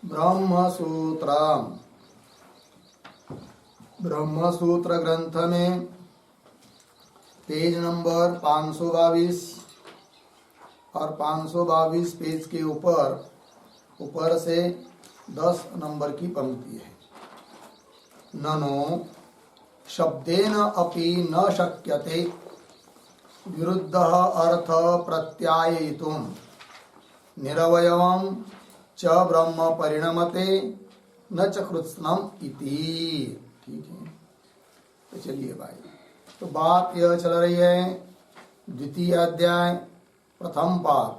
ब्रह्मसूत्र ब्रह्मसूत्र ग्रंथ में page number 522 और 522 पेज के ऊपर से 10 नंबर की पंक्ति है। ननो शब्देन अपि न शक्यते विरुद्धः अर्थ प्रत्याययितुं निरवयवं च ब्रह्म परिणमते न च कृत्स्नम इति। ठीक है, तो चलिए भाई, तो बात यह चल रही है द्वितीय अध्याय प्रथम पाद,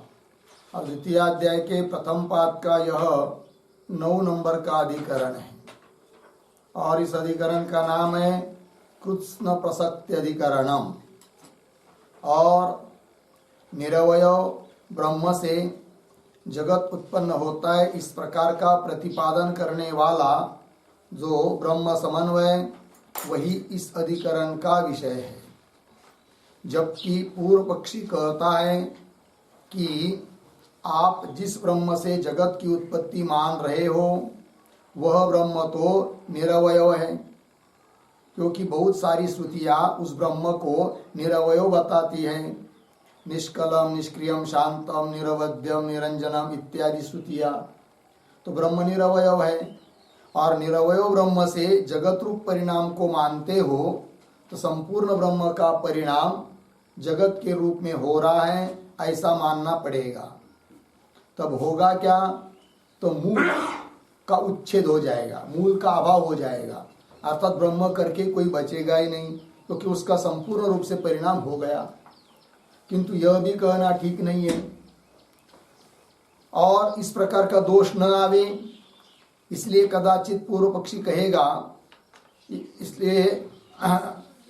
और द्वितीय अध्याय के प्रथम पाद का यह 9 नंबर का अधिकरण है, और इस अधिकरण का नाम है कृत्स्न प्रसक्ति अधिकरणम। और निरवय ब्रह्म से जगत उत्पन्न होता है, इस प्रकार का प्रतिपादन करने वाला जो ब्रह्म समन्वय, वही इस अधिकरण का विषय है। जबकि पूर्व पक्षी कहता है कि आप जिस ब्रह्म से जगत की उत्पत्ति मान रहे हो वह ब्रह्म तो निरवय है, क्योंकि बहुत सारी श्रुतियां उस ब्रह्म को निरवय बताती हैं। निष्कलम, निष्क्रियम, शांतम, निरवध्यम, निरंजनम इत्यादि श्रुतियां, तो ब्रह्म निरवय है। और निरवय ब्रह्म से जगत रूप परिणाम को मानते हो तो संपूर्ण ब्रह्म का परिणाम जगत के रूप में हो रहा है, ऐसा मानना पड़ेगा। तब होगा क्या? तो मूल का उच्छेद हो जाएगा, मूल का अभाव हो जाएगा, अर्थात ब्रह्म करके कोई बचेगा ही नहीं, क्योंकि उसका संपूर्ण रूप से परिणाम हो गया। किंतु यह भी कहना ठीक नहीं है, और इस प्रकार का दोष न आवे इसलिए कदाचित पूर्व पक्षी कहेगा,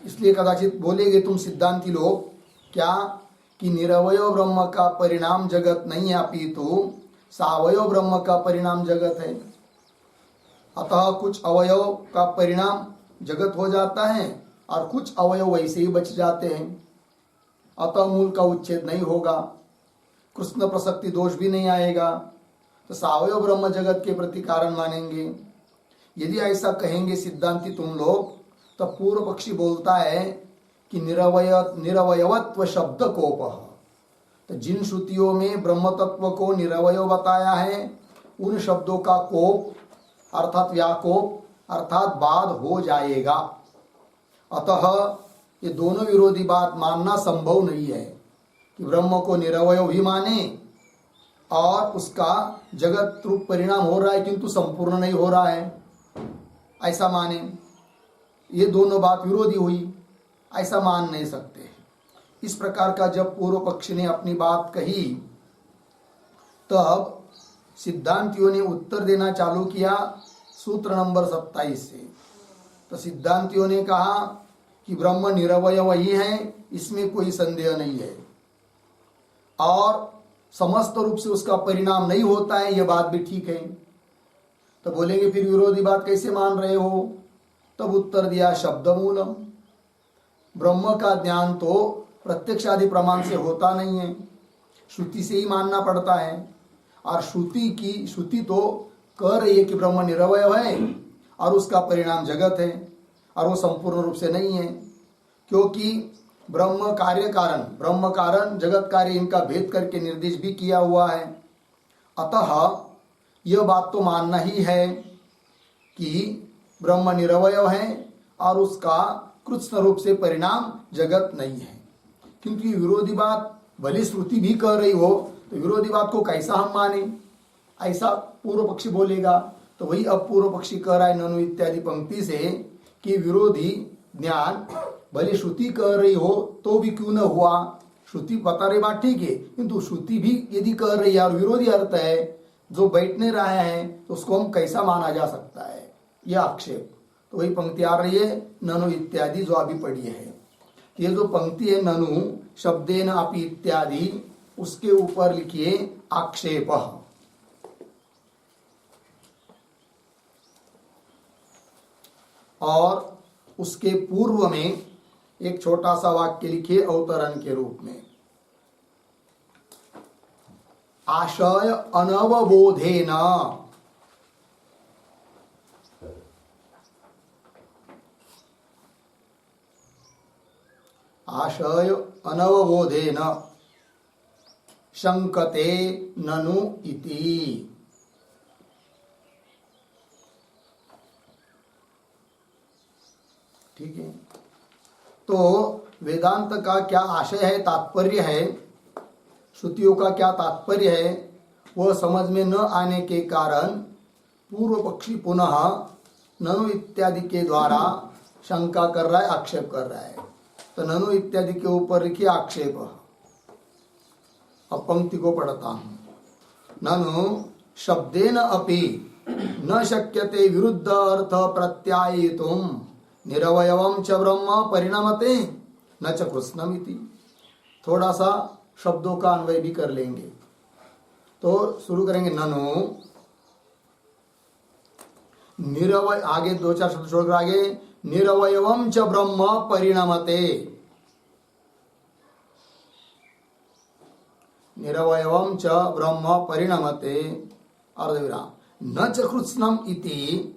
इसलिए कदाचित बोलेगे तुम सिद्धांती लोग क्या कि निरवय ब्रह्म का परिणाम जगत नहीं है, अपितु सावयव ब्रह्म का परिणाम जगत है। अतः कुछ अवयव का परिणाम जगत हो जाता है और कुछ अवयव वैसे ही बच जाते हैं, अतः मूल का उच्छेद नहीं होगा, कृष्ण प्रसक्ति दोष भी नहीं आएगा, तो सावयव ब्रह्म जगत के प्रति कारण मानेंगे। यदि ऐसा कहेंगे सिद्धांती तुम लोग, तो पूर्व पक्षी बोलता है कि निरवयवत्व शब्द कोप, तो जिन श्रुतियों में ब्रह्म तत्व को निरवय बताया है उन शब्दों का कोप अर्थात व्याकोप अर्थात बाध हो जाएगा। अतः ये दोनों विरोधी बात मानना संभव नहीं है कि ब्रह्म को निरवय भी माने और उसका जगत रूप परिणाम हो रहा है किंतु संपूर्ण नहीं हो रहा है, ऐसा माने। ये दोनों बात विरोधी हुई, ऐसा मान नहीं सकते। इस प्रकार का जब पूर्व पक्षी ने अपनी बात कही, तब सिद्धांतियों ने उत्तर देना चालू किया सूत्र नंबर 27 से। तो सिद्धांतियों ने कहा कि ब्रह्म निरवय वही है, इसमें कोई संदेह नहीं है, और समस्त रूप से उसका परिणाम नहीं होता है, यह बात भी ठीक है। तो बोलेंगे फिर विरोधी बात कैसे मान रहे हो? तब उत्तर दिया शब्द मूलम, ब्रह्म का ज्ञान तो प्रत्यक्ष आदि प्रमाण से होता नहीं है, श्रुति से ही मानना पड़ता है। और श्रुति तो कह रही है कि ब्रह्म निरवय है और उसका परिणाम जगत है, और वो संपूर्ण रूप से नहीं है, क्योंकि ब्रह्म कारण जगत कार्य इनका भेद करके निर्देश भी किया हुआ है। अतः यह बात तो मानना ही है कि ब्रह्म निरवय है और उसका कृत्स्न रूप से परिणाम जगत नहीं है। क्योंकि विरोधी बात भले श्रुति भी कह रही हो, तो विरोधी बात को कैसा हम माने, ऐसा पूर्व पक्षी बोलेगा। तो वही अब पूर्व पक्षी कह रहा है ननु इत्यादि पंक्ति से कि विरोधी ज्ञान भले श्रुति कह रही हो तो भी क्यों न हुआ, श्रुति बता रही बात ठीक है, किंतु श्रुति भी यदि कह रही है और विरोधी अर्थ है जो बैठने रहे हैं, तो उसको हम कैसा माना जा सकता है, यह आक्षेप। तो वही पंक्ति आ रही है ननु इत्यादि जो अभी पढ़ी है। ये जो पंक्ति है ननु शब्देन अपि इत्यादि, उसके ऊपर लिखिए आक्षेप, और उसके पूर्व में एक छोटा सा वाक्य लिखिए अवतरण के रूप में। आशय अनवबोधेन आशय अनवबोधेन शंकते ननु इति। ठीक है, तो वेदांत का क्या आशय है, तात्पर्य है, श्रुतियों का क्या तात्पर्य है, वह समझ में न आने के कारण पूर्व पक्षी पुनः ननु इत्यादि के द्वारा शंका कर रहा है, आक्षेप कर रहा है। तो ननु इत्यादि के ऊपर लिखिए आक्षेप। अब पंक्ति को पढ़ता हूं। ननु शब्देन अपि न शक्यते विरुद्ध अर्थ प्रत्यायितुम निरवयवम च ब्रह्म परिणमते न च कृष्णम इति। थोड़ा सा शब्दों का अन्वय भी कर लेंगे। तो शुरू करेंगे ननु निरवय, आगे दो चार शब्द छोड़कर आगे निरवयवम च ब्रह्म परिणमते, निरवयवम च ब्रह्म परिणमते अर्धविराम न च कृष्णम इति।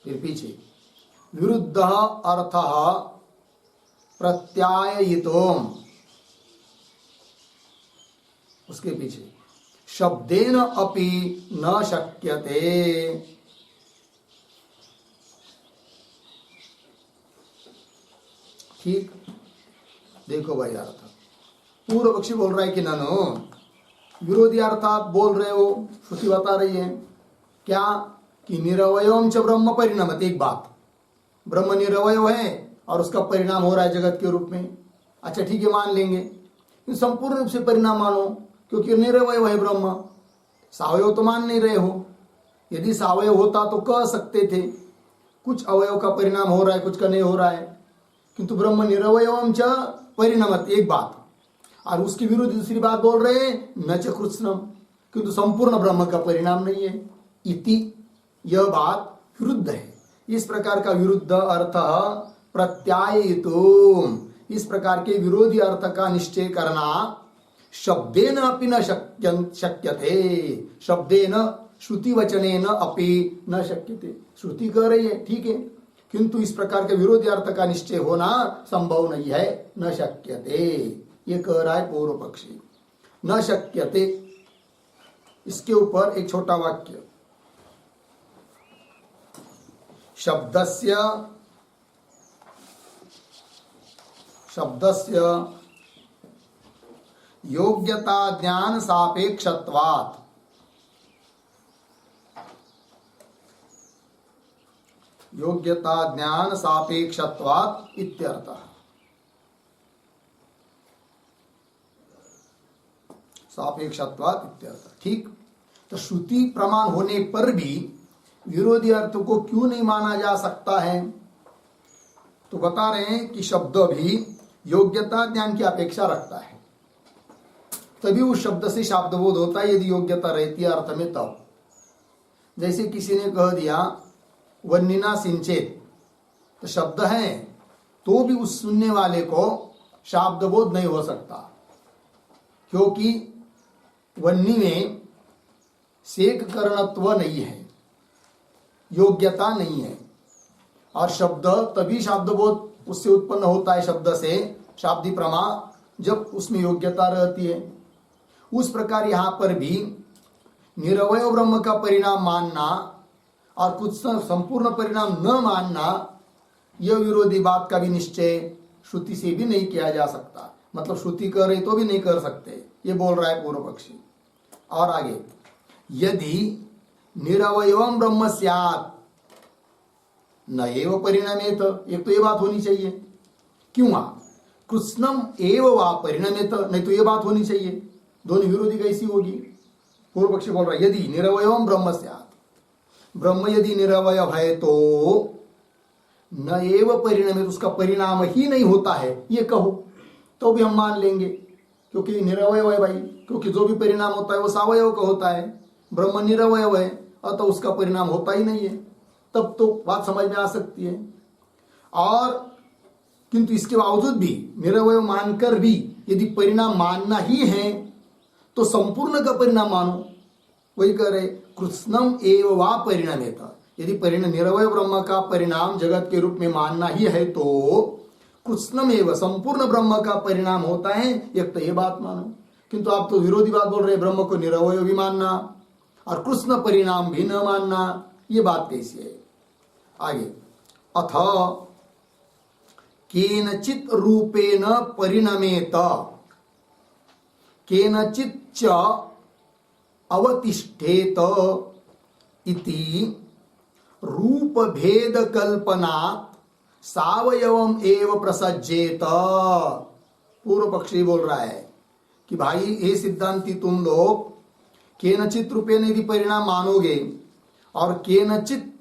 फिर पीछे विरुद्ध अर्थ प्रत्यायितोम, उसके पीछे शब्देन अपि न शक्यते। ठीक, देखो भाई अर्थ पूर्व पक्षी बोल रहा है कि ननो, विरोधी अर्थ आप बोल रहे हो, श्रुति बता रही है क्या कि निरवयवम च ब्रह्म परिणमते। एक बात, ब्रह्म निरवय है और उसका परिणाम हो रहा है जगत के रूप में। अच्छा ठीक है, मान लेंगे, संपूर्ण रूप से परिणाम मानो, क्योंकि निरवय है ब्रह्म। सावयव तो मान नहीं रहे हो। यदि सावयव होता तो कह सकते थे कुछ अवयव का परिणाम हो रहा है, कुछ का नहीं हो रहा है, किंतु ब्रह्म निरवयवम च परिणमते, एक बात। और उसकी विरुद्ध दूसरी बात बोल रहे हैं न च कृष्णम, किंतु संपूर्ण ब्रह्म का परिणाम नहीं है इति। यह बात विरुद्ध है। इस प्रकार का विरुद्ध अर्थ प्रत्यायितुम, इस प्रकार के विरोधी अर्थ का निश्चय करना शब्देन अपि न शक्यते, शब्देन श्रुति वचनेन अपि न शक्यते। श्रुति कह रही है ठीक है, किंतु इस प्रकार के विरोधी अर्थ का निश्चय होना संभव नहीं है, न शक्यते। ये कह रहा है पूर्व पक्षी, न शक्यते। इसके ऊपर एक छोटा वाक्य, शब्दस्य योग्यता ज्ञान सापेक्षत्वात्, योग्यता ज्ञान सापेक्षत्वात् इत्यर्थः। सापेक्षत्वात् इत्यर्थः। ठीक, तो श्रुति प्रमाण होने पर भी विरोधी अर्थ को क्यों नहीं माना जा सकता है? तो बता रहे हैं कि शब्द भी योग्यता ज्ञान की अपेक्षा रखता है, तभी उस शब्द से शाब्दबोध होता है, यदि योग्यता रहती है अर्थ में तब। जैसे किसी ने कह दिया वन्निना सिंचेत, तो शब्द है तो भी उस सुनने वाले को शाब्दबोध नहीं हो सकता, क्योंकि वन्नी में सेक करणत्व नहीं है, योग्यता नहीं है। और शब्द तभी शाब्दबोध उससे उत्पन्न होता है, शब्द से शाब्दी प्रमा, जब उसमें योग्यता रहती है। उस प्रकार यहाँ पर भी निरवय ब्रह्म का परिणाम मानना और कुछ संपूर्ण परिणाम न मानना, यह विरोधी बात का भी निश्चय श्रुति से भी नहीं किया जा सकता। मतलब श्रुति कर रही तो भी नहीं कर सकते, ये बोल रहा है पूर्व पक्षी। और आगे, यदि निरवयवम ब्रह्म स्यात् न एव परिणमेत, एक तो ये बात होनी चाहिए, क्यों कृष्णम एव वा परिणमेत, नहीं तो ये बात होनी चाहिए। दोनों विरोधी कैसी होगी? पूर्व पक्षी बोल रहा है यदि निरवयवम ब्रह्म स्यात्, ब्रह्म यदि निरवय है तो न एव परिणमेत, उसका परिणाम ही नहीं होता है, ये कहो तो भी हम मान लेंगे, क्योंकि निरवय है भाई, क्योंकि जो भी परिणाम होता है वो सावयव का होता है। ब्रह्म निरवय है अतः उसका परिणाम होता ही नहीं है, तब तो बात समझ में आ सकती है। और किंतु इसके बावजूद भी निरवय मानकर भी यदि परिणाम मानना ही है तो संपूर्ण का परिणाम मानो। वही कह रहे कृष्णम एव वा परिणमेत, यदि निरवय ब्रह्म का परिणाम जगत के रूप में मानना ही है तो कृष्णमेव संपूर्ण ब्रह्म का परिणाम होता है, एक तो ये बात मानो। किंतु आप तो विरोधी बात बोल रहे, ब्रह्म को निरवय भी मानना और कृष्ण परिणाम भी न मानना, ये बात कैसी है? आगे, अथ केनचित रूपेण परिणमेत केनचित च अवतिष्ठेत इति रूप भेद कल्पनात् सावयवम एव प्रसज्जेत। पूर्व पक्षी बोल रहा है कि भाई ये सिद्धांति तुम लोग केनचित रूपेण यदि परिणाम मानोगे और केनचित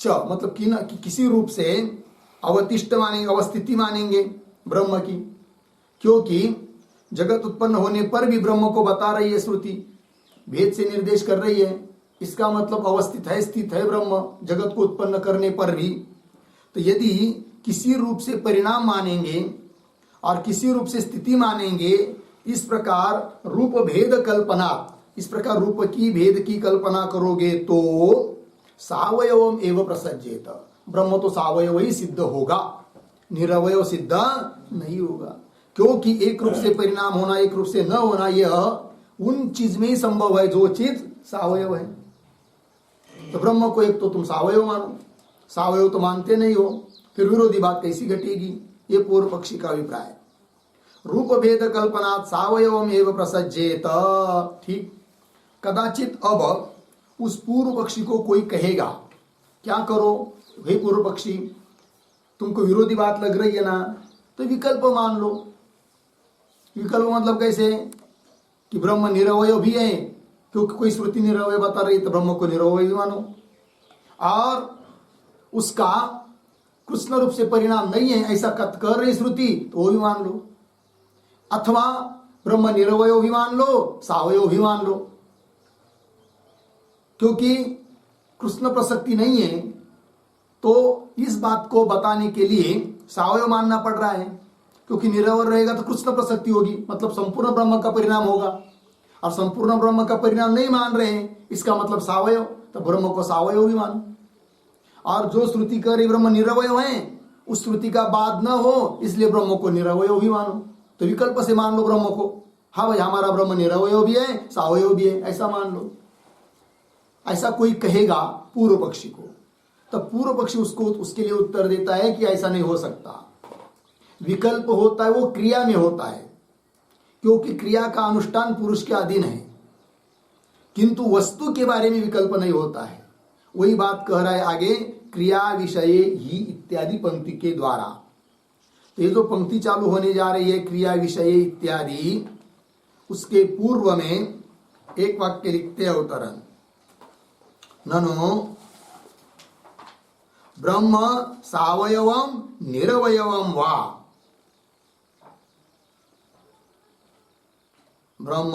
च मतलब किसी रूप से अवतिष्ठ मानेंगे, अवस्थिति मानेंगे ब्रह्म की, क्योंकि जगत उत्पन्न होने पर भी ब्रह्म को बता रही है श्रुति, भेद से निर्देश कर रही है। इसका मतलब अवस्थित है, स्थित है ब्रह्म जगत को उत्पन्न करने पर भी। तो यदि किसी रूप से परिणाम मानेंगे और किसी रूप से स्थिति मानेंगे, इस प्रकार रूप भेद कल्पना, इस प्रकार रूप की भेद की कल्पना करोगे तो सावयवम एव प्रसज्जेत, ब्रह्म तो सावयव ही सिद्ध होगा, निरवय सिद्ध नहीं होगा। क्योंकि एक रूप से परिणाम होना, एक रूप से न होना, यह उन चीज में ही संभव है जो चीज सावयव है। तो ब्रह्म को एक तो तुम सावयव मानो, सावयव तो मानते नहीं हो, फिर विरोधी बात कैसी घटेगी? ये पूर्व पक्षी का अभिप्राय। रूप भेद कल्पनात् सावयवम एव प्रसज्जेत। ठीक, कदाचित अब उस पूर्व पक्षी को कोई कहेगा, क्या करो हे पूर्व पक्षी, तुमको विरोधी बात लग रही है ना, तो विकल्प मान लो। विकल्प मतलब कैसे कि ब्रह्म निरवय भी है, क्योंकि कोई श्रुति निरवय बता रही है तो ब्रह्म को निरवय भी मानो, और उसका कृष्ण रूप से परिणाम नहीं है ऐसा कर रही श्रुति तो वो भी मान लो, अथवा ब्रह्म निरवय भी मान लो, सावयव भी मान लो। क्योंकि कृष्ण प्रसक्ति नहीं है तो इस बात को बताने के लिए सावयव मानना पड़ रहा है, क्योंकि निरवय रहेगा तो कृष्ण प्रसक्ति होगी, मतलब संपूर्ण ब्रह्म का परिणाम होगा, और संपूर्ण ब्रह्म का परिणाम नहीं मान रहे हैं, इसका मतलब सावयव, तो ब्रह्म को सावयव भी मानो। और जो श्रुति कह रही ब्रह्म निरवय है, उस श्रुति का बाद न हो, इसलिए ब्रह्म को निरवय भी मानो। तो विकल्प से मान लो ब्रह्म को, हाँ भाई हमारा ब्रह्म निरवय भी है, सावयव भी है, ऐसा मान लो। ऐसा कोई कहेगा पूर्व पक्षी को, तब पूर्व पक्षी उसको उसके लिए उत्तर देता है कि ऐसा नहीं हो सकता। विकल्प होता है वो क्रिया में होता है, क्योंकि क्रिया का अनुष्ठान पुरुष के अधीन है, किंतु वस्तु के बारे में विकल्प नहीं होता है। वही बात कह रहा है आगे, क्रिया विषय ही इत्यादि पंक्ति के द्वारा। तो ये जो पंक्ति चालू होने जा रही है क्रिया विषय इत्यादि, उसके पूर्व में एक वाक्य लिखते हैं अवतरण, ननु ब्रह्म सावयवम निरवयवम वा, ब्रह्म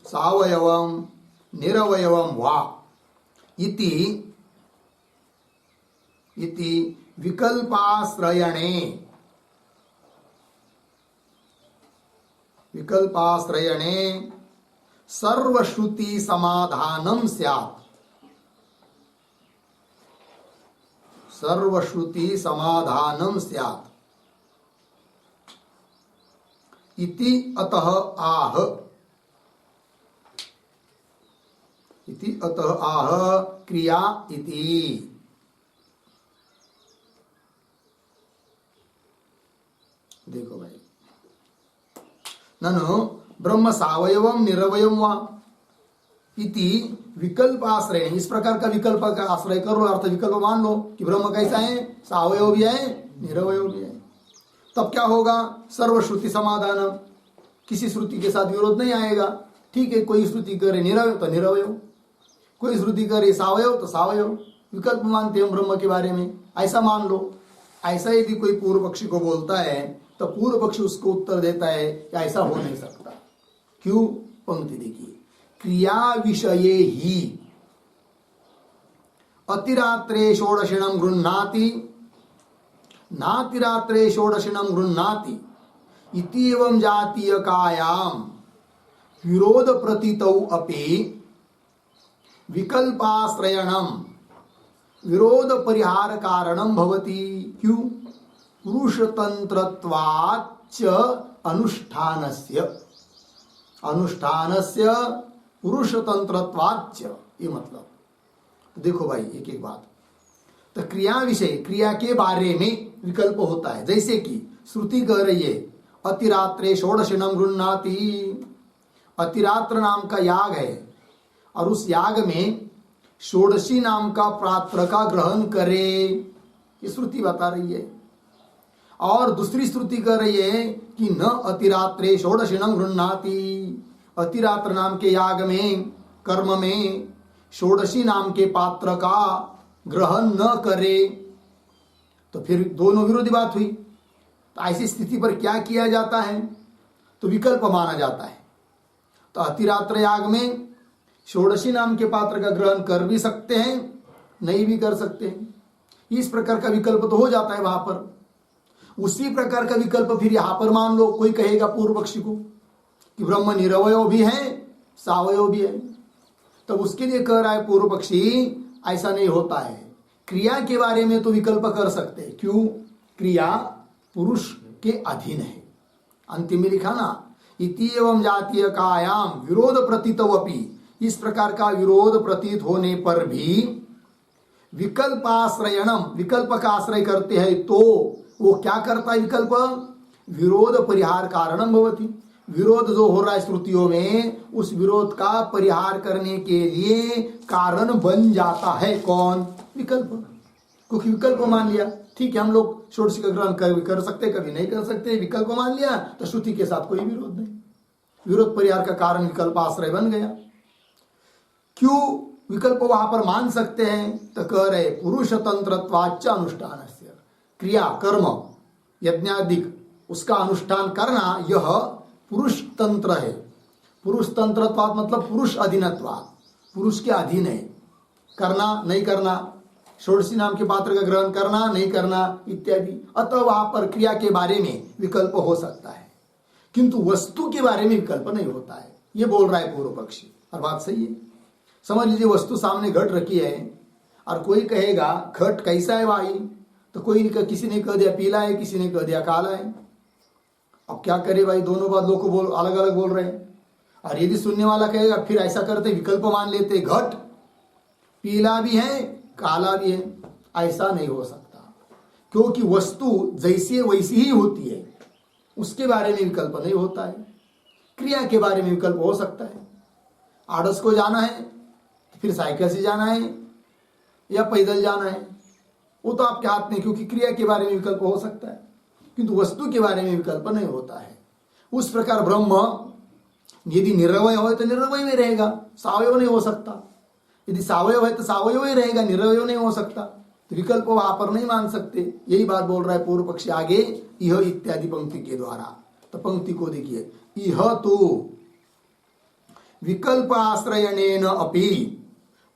सावयवम निरवयवम वा इति विकल्पाश्रयणे सर्वश्रुति समाधानम स्यात्, सर्वश्रुति समाधानम स्यात् इति अतः आह, इति अतः आह क्रिया इति। देखो भाई, ननु ब्रह्म सावयवम निरवयम वा इति विकल्प आश्रय, इस प्रकार का विकल्प का आश्रय कर लो, अर्थ विकल्प मान लो कि ब्रह्म कैसा है, सावयव भी है निरवय भी है। तब क्या होगा, सर्वश्रुति समाधान, किसी श्रुति के साथ विरोध नहीं आएगा। ठीक है, कोई श्रुति करे निरवय तो निरवय, कोई श्रुति करे सावयव तो सावयव, विकल्प मानते हम ब्रह्म के बारे में, ऐसा मान लो। ऐसा यदि कोई पूर्व पक्षी को बोलता है तो पूर्व पक्षी उसको उत्तर देता है कि ऐसा हो नहीं सकता। क्यों? पंक्ति देखिए, क्रिया विषये ही अतिरात्रे षोडशिणं गृह्णाति नातिरात्रे षोडशिणं गृह्णाति इत्येवं जातीयकायां विरोध प्रतीतौ अपि विकल्पाश्रयणं विरोध परिहार कारणम भवति। क्यों? पुरुषतंत्रत्वाच्च अनुष्ठानस्य, अनुष्ठानस्य पुरुषतंत्रत्वाच्च, ये मतलब। देखो भाई एक एक बात, तो क्रिया विषय, क्रिया के बारे में विकल्प होता है। जैसे कि श्रुति कह रही है अतिरात्रे षोडशिनम गृह्णाति, अतिरात्र नाम का याग है और उस याग में षोडशी नाम का पात्र का ग्रहण करे, ये श्रुति बता रही है। और दूसरी श्रुति कह रही है कि न अतिरात्रे षोडशिनम गृह्णाति, अतिरात्र नाम के याग में, कर्म में षोडशी नाम के पात्र का ग्रहण न करे। तो फिर दोनों विरोधी बात हुई। तो ऐसी स्थिति पर क्या किया जाता है? तो विकल्प माना जाता है। तो अतिरात्र याग में षोडशी नाम के पात्र का ग्रहण कर भी सकते हैं, नहीं भी कर सकते हैं। इस प्रकार का विकल्प तो हो जाता है वहां पर। उसी प्रकार का विकल्प फिर यहां पर मान लो, कोई कहेगा पूर्व पक्षी को कि ब्रह्म निरवय भी है, सावयव भी है। तब उसके लिए कह रहा है पूर्व पक्षी ऐसा नहीं होता है। क्रिया के बारे में तो विकल्प कर सकते हैं। क्यों? क्रिया पुरुष के अधीन है। अंतिम में लिखा ना, इति एवं जातीय कायाम विरोध प्रतीतवपि, इस प्रकार का विरोध प्रतीत होने पर भी विकल्पाश्रयणम, विकल्प का आश्रय करते हैं तो वो क्या करता है? विकल्प विरोध परिहार कारणम भवति, विरोध जो हो रहा है श्रुतियों में, उस विरोध का परिहार करने के लिए कारण बन जाता है। कौन? विकल्प। क्योंकि विकल्प मान लिया, ठीक है हम लोग षोडशी का ग्रहण कभी कर सकते कभी नहीं कर सकते, विकल्प मान लिया तो श्रुति के साथ कोई विरोध नहीं। विरोध परिहार का कारण विकल्प आश्रय बन गया। क्यों विकल्प वहां पर मान सकते हैं? तो कह रहे पुरुष तंत्रत्वाच्च अनुष्ठानस्य, क्रिया कर्म यज्ञादिक उसका अनुष्ठान करना यह पुरुष तंत्र है। पुरुष तंत्रत्वात् मतलब पुरुष अधीनत्वात्, पुरुष के अधीन है। करना नहीं करना, षोडशी नाम के पात्र का ग्रहण करना नहीं करना इत्यादि। अतः वहां पर क्रिया के बारे में विकल्प हो सकता है, किंतु वस्तु के बारे में विकल्प नहीं होता है। ये बोल रहा है पूर्व पक्षी, और बात सही है। समझ लीजिए वस्तु सामने घट रखी है और कोई कहेगा घट कैसा है भाई, तो कोई किसी ने कह दिया पीला है, किसी ने कह दिया काला है। अब क्या करे भाई, दोनों बात लोग को बोल अलग अलग बोल रहे हैं। और यदि सुनने वाला कहेगा फिर ऐसा करते विकल्प मान लेते, घट पीला भी है काला भी है, ऐसा नहीं हो सकता। क्योंकि वस्तु जैसी है वैसी ही होती है, उसके बारे में विकल्प नहीं होता है। क्रिया के बारे में विकल्प हो सकता है। आड़स को जाना है फिर साइकिल से जाना है या पैदल जाना है, वो तो आपके हाथ में, क्योंकि क्रिया के बारे में विकल्प हो सकता है, किंतु वस्तु के बारे में विकल्प नहीं होता है। उस प्रकार ब्रह्म यदि निरवय हो तो निरवय में रहेगा, सावयव नहीं हो सकता। यदि सावयव है तो सावयव ही रहेगा, निरवय नहीं हो सकता। तो विकल्प वहां पर नहीं मान सकते। यही बात बोल रहा है पूर्व पक्षी आगे यह इत्यादि पंक्ति के द्वारा। तो पंक्ति को देखिए, इह तो विकल्प आश्रयणेन अपि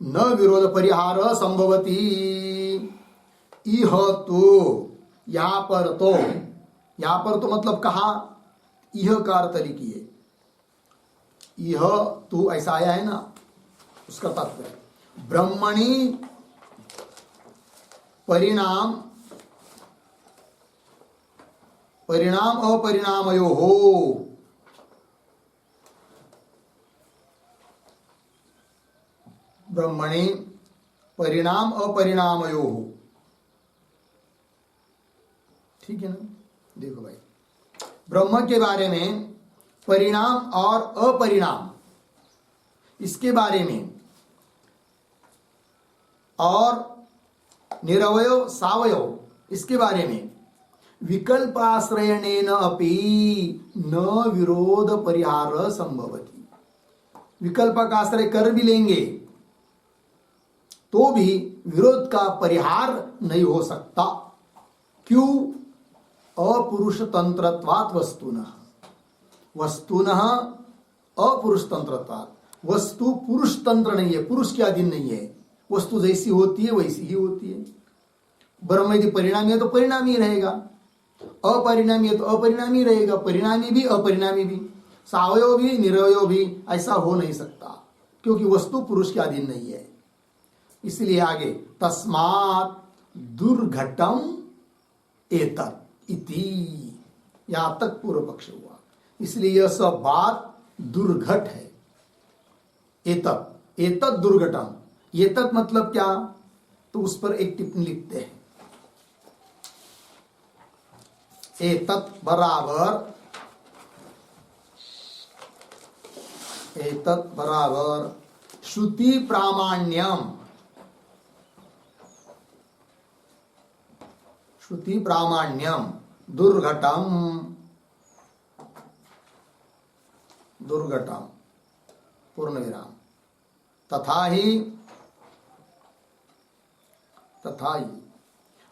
न विरोध परिहार संभवति। इह तो, यहां पर तो मतलब कहा, यह का अर्थ लिखिए, यह तो ऐसा आया है ना, उसका तात्पर्य ब्रह्मणि परिणाम अपरिणामयो हो, ब्रह्मणि परिणाम अपरिणामयो हो। ठीक है ना? देखो भाई, ब्रह्म के बारे में परिणाम और अपरिणाम इसके बारे में, और निरवयव सावयव इसके बारे में विकल्पाश्रयणेन अपि न विरोध परिहार संभवति। विकल्प का आश्रय कर भी लेंगे तो भी विरोध का परिहार नहीं हो सकता। क्यों? अपुरुष तंत्रत्वात् वस्तुनः अपुरुष तंत्रत्वात्, वस्तु पुरुष तंत्र नहीं है, पुरुष के अधीन नहीं है। वस्तु जैसी होती है वैसी ही होती है। ब्रह्म यदि परिणामी है तो परिणामी रहेगा, अपरिणामी है तो अपरिणामी रहेगा, परिणामी भी अपरिणामी भी, सावयव भी निरवयव भी, ऐसा हो नहीं सकता, क्योंकि वस्तु पुरुष के अधीन नहीं है। इसलिए आगे तस्मात् दुर्घटम एतत् इति, यहां तक पूर्व पक्ष हुआ। इसलिए यह सब बात दुर्घट है। एतत् एतत् दुर्घटम, एतत् मतलब क्या, तो उस पर एक टिप्पणी लिखते हैं। एतत् बराबर, एतत् बराबर श्रुति प्रामाण्यम, श्रुति प्रामाण्यम दुर्घटम, दुर्घटम पूर्ण विराम तथा ही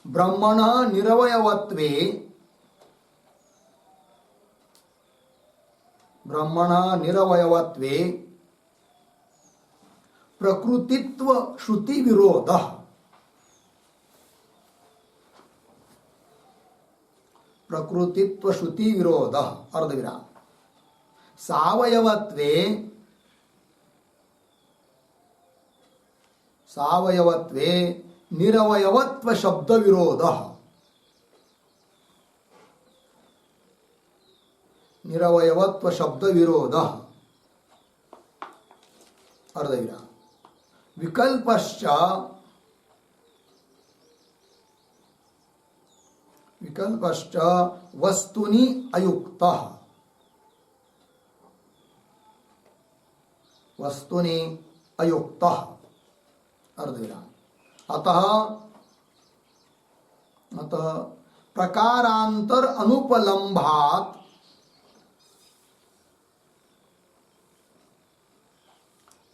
ब्रह्मण निरवयवत्वे, ब्रह्मण निरवयवत्वे प्रकृतित्व श्रुति विरोध, प्रकृतित्व श्रुति विरोध अर्धविराम सावयवत्वे, सावयवत्वे निरवयवत्व शब्द विरोध, निरवयवत्व शब्द विरोध अर्धविराम विकल्पश्च, विकल्पश्च वस्तुनि अयुक्तः, वस्तुनि अयुक्तः अर्धविराम अतः प्रकारांतर अनुपलम्भात्,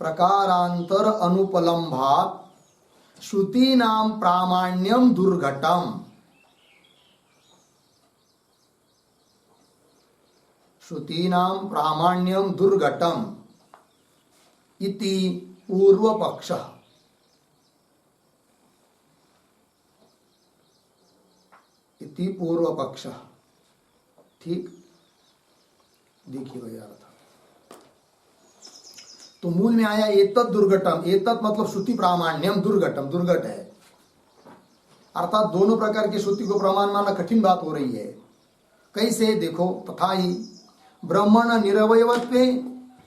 प्रकारांतर अनुपलम्भात् श्रुतीनां प्रामाण्यम दुर्घटम, श्रुतीनां प्रामाण्यम दुर्घटम इति पूर्व पक्षः, इति पूर्व पक्षः। ठीक, देखिए भाई अर्थ तो मूल में आया एतत् दुर्घटम, एतत् मतलब श्रुति प्रामाण्यम, दुर्घटम दुर्घट है, अर्थात दोनों प्रकार की श्रुति को प्रमाण मानना कठिन बात हो रही है। कैसे, देखो तथा ही ब्रह्मण निरवयवत्व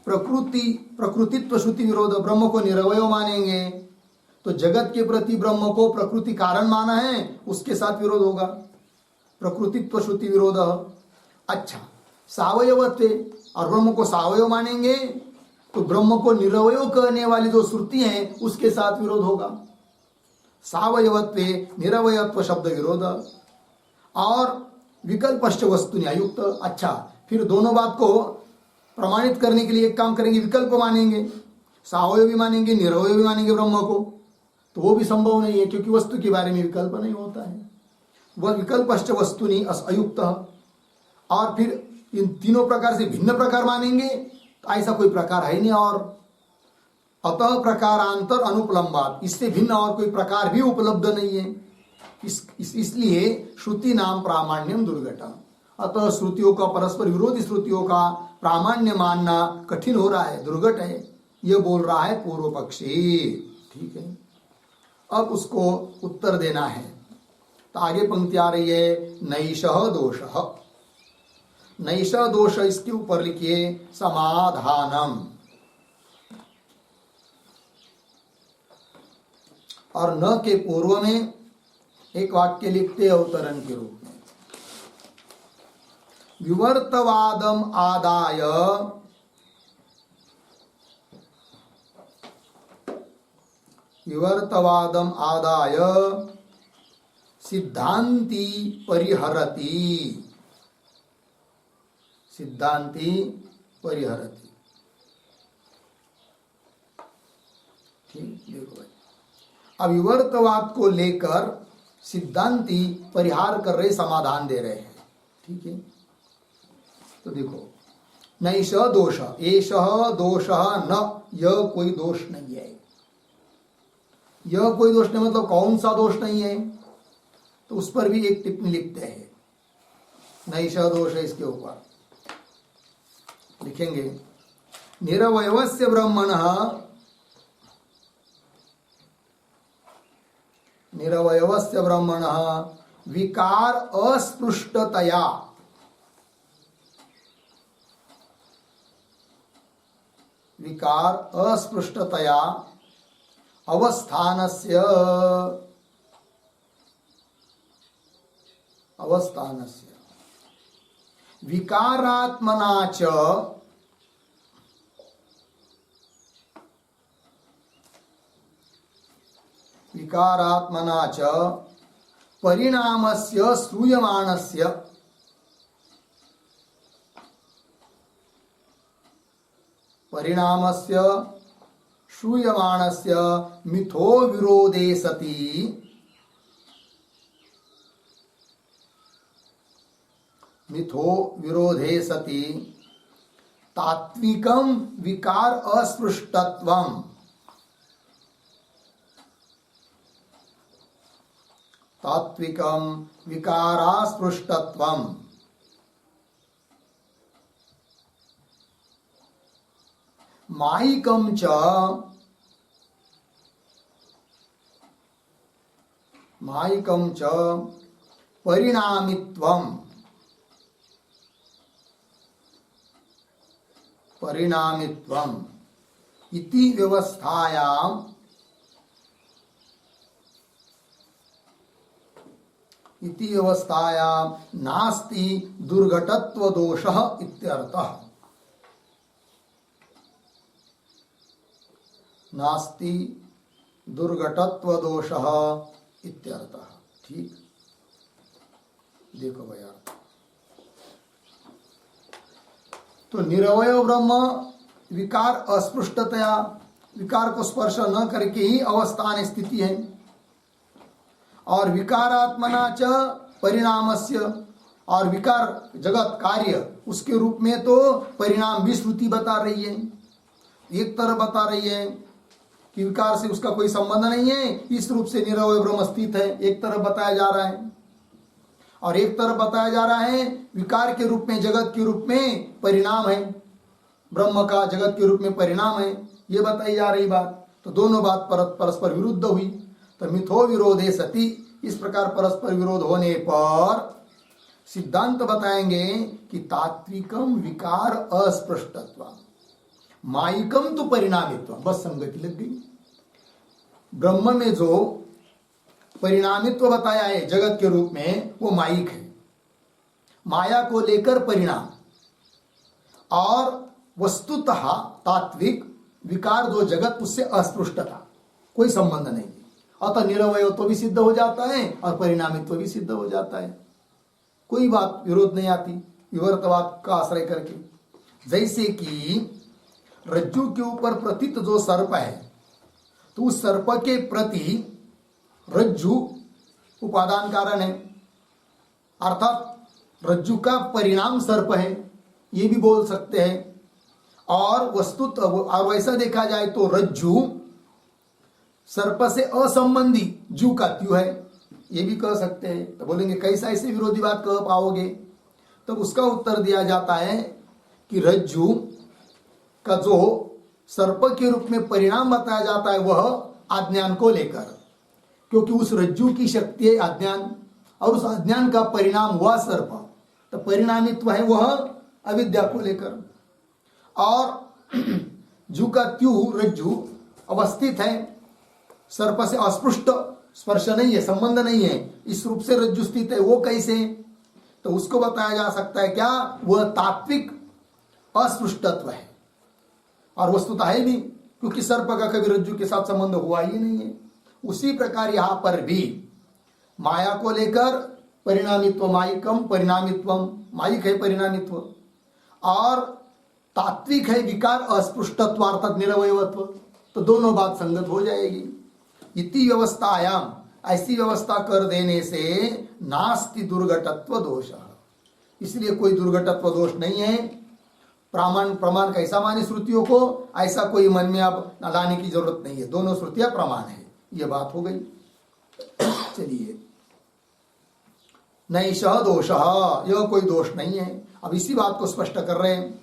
प्रकृतित्व श्रुति विरोध, ब्रह्म को निरवय मानेंगे तो जगत के प्रति ब्रह्म को प्रकृति कारण माना है, उसके साथ विरोध होगा, प्रकृतित्व श्रुति विरोध। अच्छा, सावयवत्व और ब्रह्म को सावयव मानेंगे तो ब्रह्म को निरवय करने वाली जो श्रुति है उसके साथ विरोध होगा, सावयवत्व निरवयत्व शब्द विरोध। और विकल्पश्च वस्तुनि अयुक्त, अच्छा फिर दोनों बात को प्रमाणित करने के लिए एक काम करेंगे, विकल्प मानेंगे, सावयव भी मानेंगे निरवय भी मानेंगे ब्रह्म को, तो वो भी संभव नहीं है क्योंकि वस्तु के बारे में विकल्प नहीं होता है। वह विकल्पश्च वस्तुनि अयुक्त, और फिर इन तीनों प्रकार से भिन्न प्रकार मानेंगे तो ऐसा कोई प्रकार है नहीं, और अतः प्रकारांतर अनुपलम्बात, इससे भिन्न और कोई प्रकार भी उपलब्ध नहीं है। इसलिए श्रुति नाम प्रामाण्यम दुर्घटम, अतः श्रुतियों का परस्पर विरोधी श्रुतियों का प्रामाण्य मानना कठिन हो रहा है, दुर्घट है, यह बोल रहा है पूर्व पक्षी। ठीक है, अब उसको उत्तर देना है। तो आगे पंक्ति आ रही है, नैषः दोषः, नैषः दोष, इसके ऊपर लिखिए समाधानम, और न के पूर्व में एक वाक्य लिखते अवतरण के रूप में, विवर्तवादम आदाय विवर्तवादम आदाय सिद्धांति परिहरति, सिद्धांति परिहरति। ठीक, देखो भाई, अब विवर्तवाद को लेकर सिद्धांति परिहार कर रहे, समाधान दे रहे हैं। ठीक है, तो देखो, नैषः दोष, एषः दोषः न, यह कोई दोष नहीं है, यह कोई दोष नहीं मतलब कौन सा दोष नहीं है, तो उस पर भी एक टिप्पणी लिखते हैं, नैषः दोष है, इसके ऊपर लिखेंगे, निरवयवस्य ब्रह्मणः निरवयवस्य ब्रह्मणः विकार अस्पृष्टतया अवस्थानस्य विकारात्मना च परिणामस्य श्रूयमाणस्य मिथो विरोधे सति तात्विकं विकार अस्पृष्टत्वम् विकारास्पृष्टत्वम् मायिकं च परिणामित्वम् इति व्यवस्थायां नास्ति दुर्घटत्व दोषः इत्यर्थः। नास्ति दुर्घटत्व दोषः इत्यर्थः। ठीक, देखो भैया, तो निरवय ब्रह्म विकार अस्पृष्टतया, विकार को स्पर्श न करके ही अवस्थान स्थिति है, और विकारात्मना च परिणामस्य, और विकार जगत कार्य उसके रूप में तो परिणाम भी श्रुति बता रही है। एक तरफ बता रही है कि विकार से उसका कोई संबंध नहीं है, इस रूप से निरवय ब्रह्म स्थित है, एक तरफ बताया जा रहा है, और एक तरफ बताया जा रहा है विकार के रूप में, जगत के रूप में परिणाम है, ब्रह्म का जगत के रूप में परिणाम है, ये बताई जा रही बात। तो दोनों बात परस्पर विरुद्ध हुई। तो मिथो विरोधे सति, इस प्रकार परस्पर विरोध होने पर सिद्धांत बताएंगे कि तात्विकम विकार अस्पृष्टत्व, मायिकम तो परिणामित्व, बस संगति लग गई। ब्रह्म में जो परिणामित्व बताया है जगत के रूप में, वो मायिक है, माया को लेकर परिणाम, और वस्तुतः तात्विक विकार जो जगत, उससे अस्पृष्टता, कोई संबंध नहीं। अतः निरवय तो भी सिद्ध हो जाता है और परिणामित्व भी सिद्ध हो जाता है, कोई बात विरोध नहीं आती विवर्तवाद का आश्रय करके। जैसे कि रज्जु के ऊपर प्रतीत जो सर्प है, तो उस सर्प के प्रति रज्जु उपादान कारण है, अर्थात रज्जु का परिणाम सर्प है, ये भी बोल सकते हैं। और वस्तुत, और वैसा देखा जाए तो रज्जु सर्प से असंबंधी जू का त्यू है, ये भी कह सकते हैं। तो बोलेंगे कैसा ऐसे विरोधी बात कह पाओगे? तो उसका उत्तर दिया जाता है कि रज्जु का जो सर्प के रूप में परिणाम बताया जाता है वह अज्ञान को लेकर, क्योंकि उस रज्जु की शक्ति है अज्ञान, और उस अज्ञान का परिणाम हुआ सर्प, तो परिणामित्व है वह अविद्या को लेकर। और जू का त्यू रज्जु अवस्थित है, सर्प से अस्पृष्ट, स्पर्श नहीं है, संबंध नहीं है, इस रूप से रज्जु स्थित है, वो कैसे? तो उसको बताया जा सकता है क्या? वह तात्विक अस्पृष्टत्व है, और वस्तुतः है भी, क्योंकि सर्प का कभी रज्जु के साथ संबंध हुआ ही नहीं है। उसी प्रकार यहां पर भी माया को लेकर परिणामित्व मायिकम, परिणामित्वम, मायिक है परिणामित्व, और तात्विक है विकार अस्पृष्टत्व अर्थात निरवयत्व, तो दोनों बात संगत हो जाएगी। इति व्यवस्थायाम, ऐसी व्यवस्था कर देने से नास्ति दुर्घटत्व दोष, इसलिए कोई दुर्घटत्व दोष नहीं है। प्रमाण कैसा माने श्रुतियों को, ऐसा कोई मन में अब लाने की जरूरत नहीं है, दोनों श्रुतियां प्रमाण है, ये बात हो गई। चलिए, नैषः दोषः, यह कोई दोष नहीं है। अब इसी बात को स्पष्ट कर रहे हैं,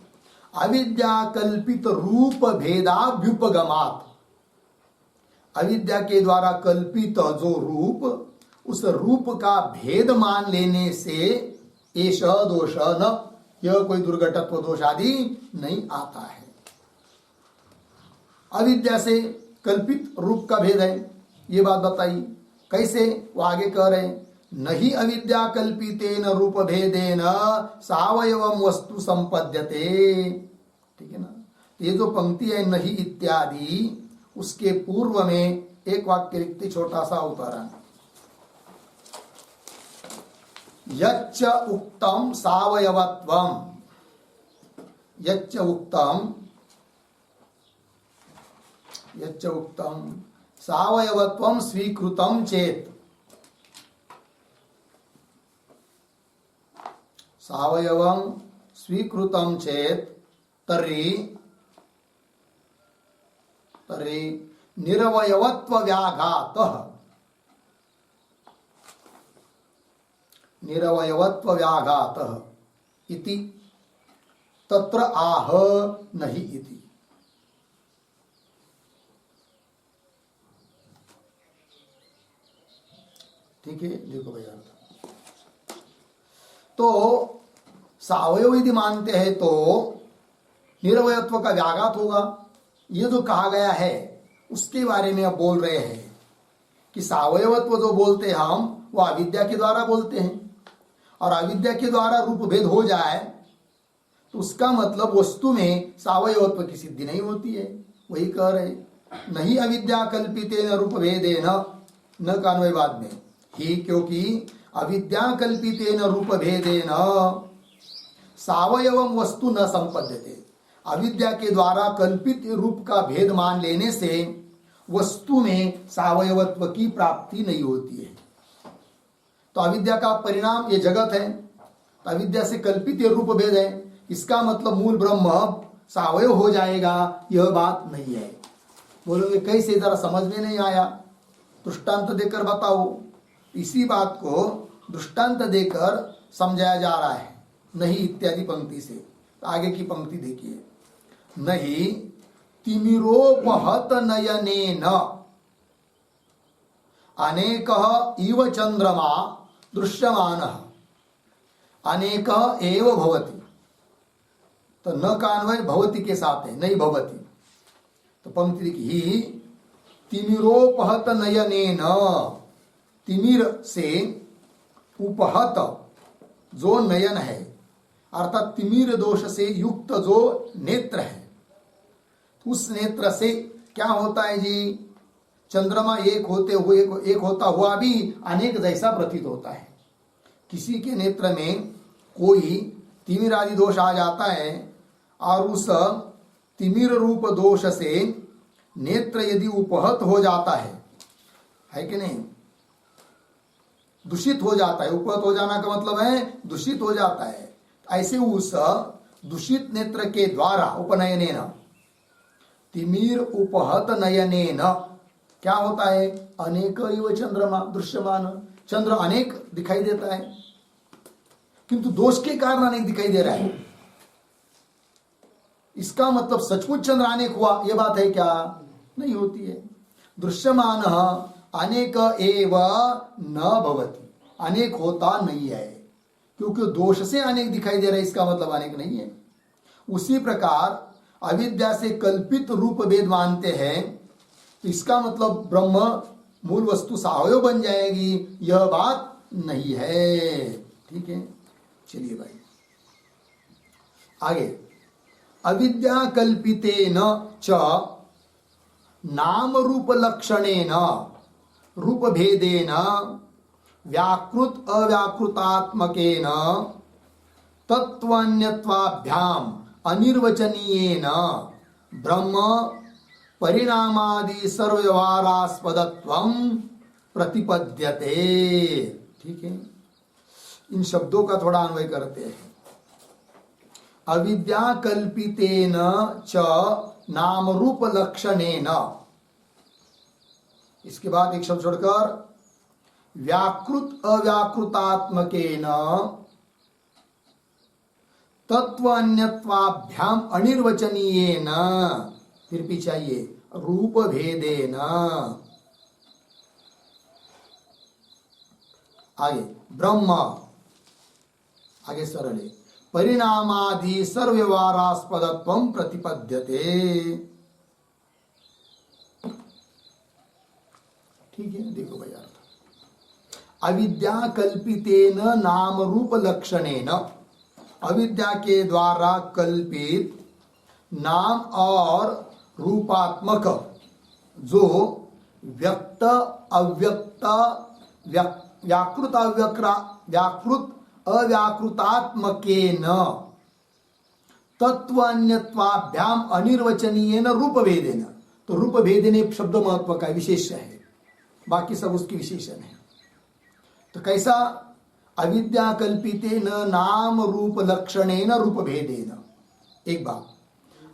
अविद्या कल्पित रूप भेदाभ्युपगमात्, अविद्या के द्वारा कल्पित जो रूप, उस रूप का भेद मान लेने से एष दोष न, यह कोई दुर्घटत्व दोष आदि नहीं आता है। अविद्या से कल्पित रूप का भेद है, ये बात बताई। कैसे? वो आगे कह रहे हैं, नहीं अविद्या कल्पितेन रूप भेदेन सावयवम वस्तु संपद्यते। ठीक है ना? ये जो पंक्ति है नहीं इत्यादि, उसके पूर्व में एक वाक्य लिखते, छोटा सा उदाहरण, यच्च उक्तम सावयवत्वम, यच्च उक्तम सावयवत्वम स्वीकृतम चेत, सावयवम स्वीकृतम चेत तर्हि निरवयवत्व व्याघातः, निरवयवत्व व्याघातः इति तत्र आह नहीं इति। ठीक है, देखो भैया, तो सावयव यदि मानते हैं तो निरवयत्व का व्याघात होगा। ये जो कहा गया है उसके बारे में अब बोल रहे हैं कि सावयवत्व जो बोलते हैं हम, वो अविद्या के द्वारा बोलते हैं, और अविद्या के द्वारा रूप भेद हो जाए तो उसका मतलब वस्तु में सावयवत्व की सिद्धि नहीं होती है। वही कह रहे, नहीं अविद्या कल्पितेन रूप भेदेन, न कान्वय बाद में ही, क्योंकि अविद्या कल्पितेन रूप भेदेन सावयवम वस्तु न संपद्यते। अविद्या के द्वारा कल्पित रूप का भेद मान लेने से वस्तु में सावयवत्व की प्राप्ति नहीं होती है। तो अविद्या का परिणाम ये जगत है, तो अविद्या से कल्पित ये रूप भेद है, इसका मतलब मूल ब्रह्म सावयव हो जाएगा, यह बात नहीं है। बोलोगे कैसे, जरा समझ में नहीं आया, दृष्टांत देकर बताओ। इसी बात को दृष्टांत देकर समझाया जा रहा है, नहीं इत्यादि पंक्ति से। तो आगे की पंक्ति देखिए, नहीं तिमिरोपहत नयनेन अनेकः इव चंद्रमा दृश्यमानः अनेकः एव भवति। तो न कान्वय भवति के साथ है, नहीं भवति। तो पंक्ति देखिए, तिमिरोपहत नयनेन, तिमिर से उपहत जो नयन है, अर्थात तिमिर दोष से युक्त जो नेत्र है, उस नेत्र से क्या होता है जी, चंद्रमा एक होते हुए एक होता हुआ भी अनेक जैसा प्रतीत होता है। किसी के नेत्र में कोई तिमिर आदि दोष आ जाता है और उस तिमिर रूप दोष से नेत्र यदि उपहत हो जाता है कि नहीं, दूषित हो जाता है। उपहत हो जाना का मतलब है दूषित हो जाता है। ऐसे उस दूषित नेत्र के द्वारा उपनयनेन, तिमिर उपहत नयनेन क्या होता है, अनेक इव चंद्रमा दृश्यमान, चंद्र अनेक दिखाई देता है, किंतु दोष के कारण अनेक दिखाई दे रहा है। इसका मतलब सचमुच चंद्र अनेक हुआ, यह बात है क्या? नहीं होती है। दृश्यमान अनेक एव न भवति, अनेक होता नहीं है, क्योंकि दोष से अनेक दिखाई दे रहा है, इसका मतलब अनेक नहीं है। उसी प्रकार अविद्या से कल्पित रूप भेद मानते हैं, तो इसका मतलब ब्रह्म मूल वस्तु सावयव बन जाएगी, यह बात नहीं है। ठीक है, चलिए भाई आगे, अविद्या कल्पितेन च नाम रूप लक्षणेन रूप भेदेन व्याकृत अव्याकृतात्मकेन तत्वान्यत्वाभ्याम अनिर्वचनीयेन ब्रह्म परिणामादि सर्वव्यवहारास्पदत्वं प्रतिपद्यते। ठीक है, इन शब्दों का थोड़ा अन्वय करते हैं। अविद्या कल्पितेन च नाम रूप लक्षणेन, इसके बाद एक शब्द छोड़कर व्याकृत अव्याकृतात्मकेन तत्व अन्यत्वाभ्याम अनिर्वचनीयेन फिर पीछे आइए, रूप भेदेन, आगे ब्रह्म, आगे सरल है, परिणामादि सर्वव्यवहारास्पदत्वं प्रतिपद्यते। ठीक है, देखो भाई अर्थ, अविद्या कल्पितेन नाम रूप लक्षणेन, अविद्या के द्वारा कल्पित नाम और रूपात्मक जो व्यक्त अव्यक्त व्याकृत अव्याकृतात्मकेन तत्वान्यत्वाभ्याम अनिर्वचनीयेन रूप भेदेन, तो रूप भेदेन शब्द महत्व का विशेष है, बाकी सब उसकी विशेषण है। तो कैसा, अविद्या कल्पितेन नाम रूप लक्षणेन रूप भेदेन, एक बात,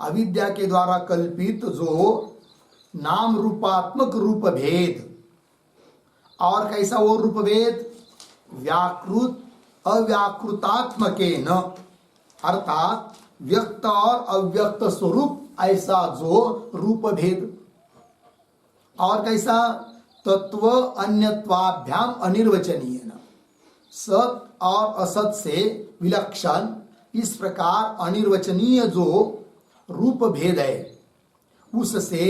अविद्या के द्वारा कल्पित जो नाम रूपात्मक रूप भेद, और कैसा वो रूप भेद, व्याकृत अव्याकृतात्मकेन, अर्थात व्यक्त और अव्यक्त स्वरूप ऐसा जो रूप भेद, और कैसा, तत्व अन्यत्वाभ्याम अनिर्वचनीय, सत और असत से विलक्षण, इस प्रकार अनिर्वचनीय जो रूप भेद है, उससे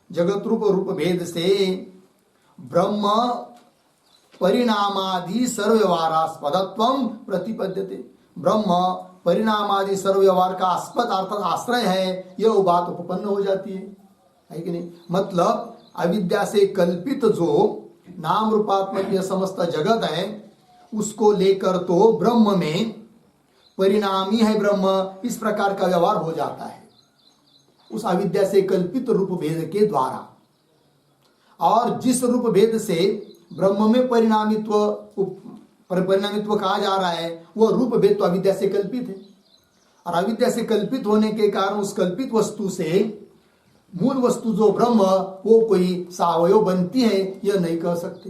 जगत रूप रूप भेद से ब्रह्म परिणामादि सर्वव्यवहारास्पदत्वं प्रतिपद्यते, ब्रह्म परिणामादि सर्वव्यवहार का आस्पद अर्थात आश्रय है, यह बात उपपन्न हो जाती है कि नहीं। मतलब अविद्या से कल्पित जो नाम रूपात्मक यह समस्त जगत है, उसको लेकर तो ब्रह्म में परिणामी है ब्रह्म, इस प्रकार का व्यवहार हो जाता है उस अविद्या से कल्पित रूप भेद के द्वारा। और जिस रूप भेद से ब्रह्म में परिणामित्व कहा जा रहा है, वह रूप भेद तो अविद्या से कल्पित है, और अविद्या से कल्पित होने के कारण उस कल्पित वस्तु से मूल वस्तु जो ब्रह्म, वो कोई सावयव बनती है, यह नहीं कह सकते,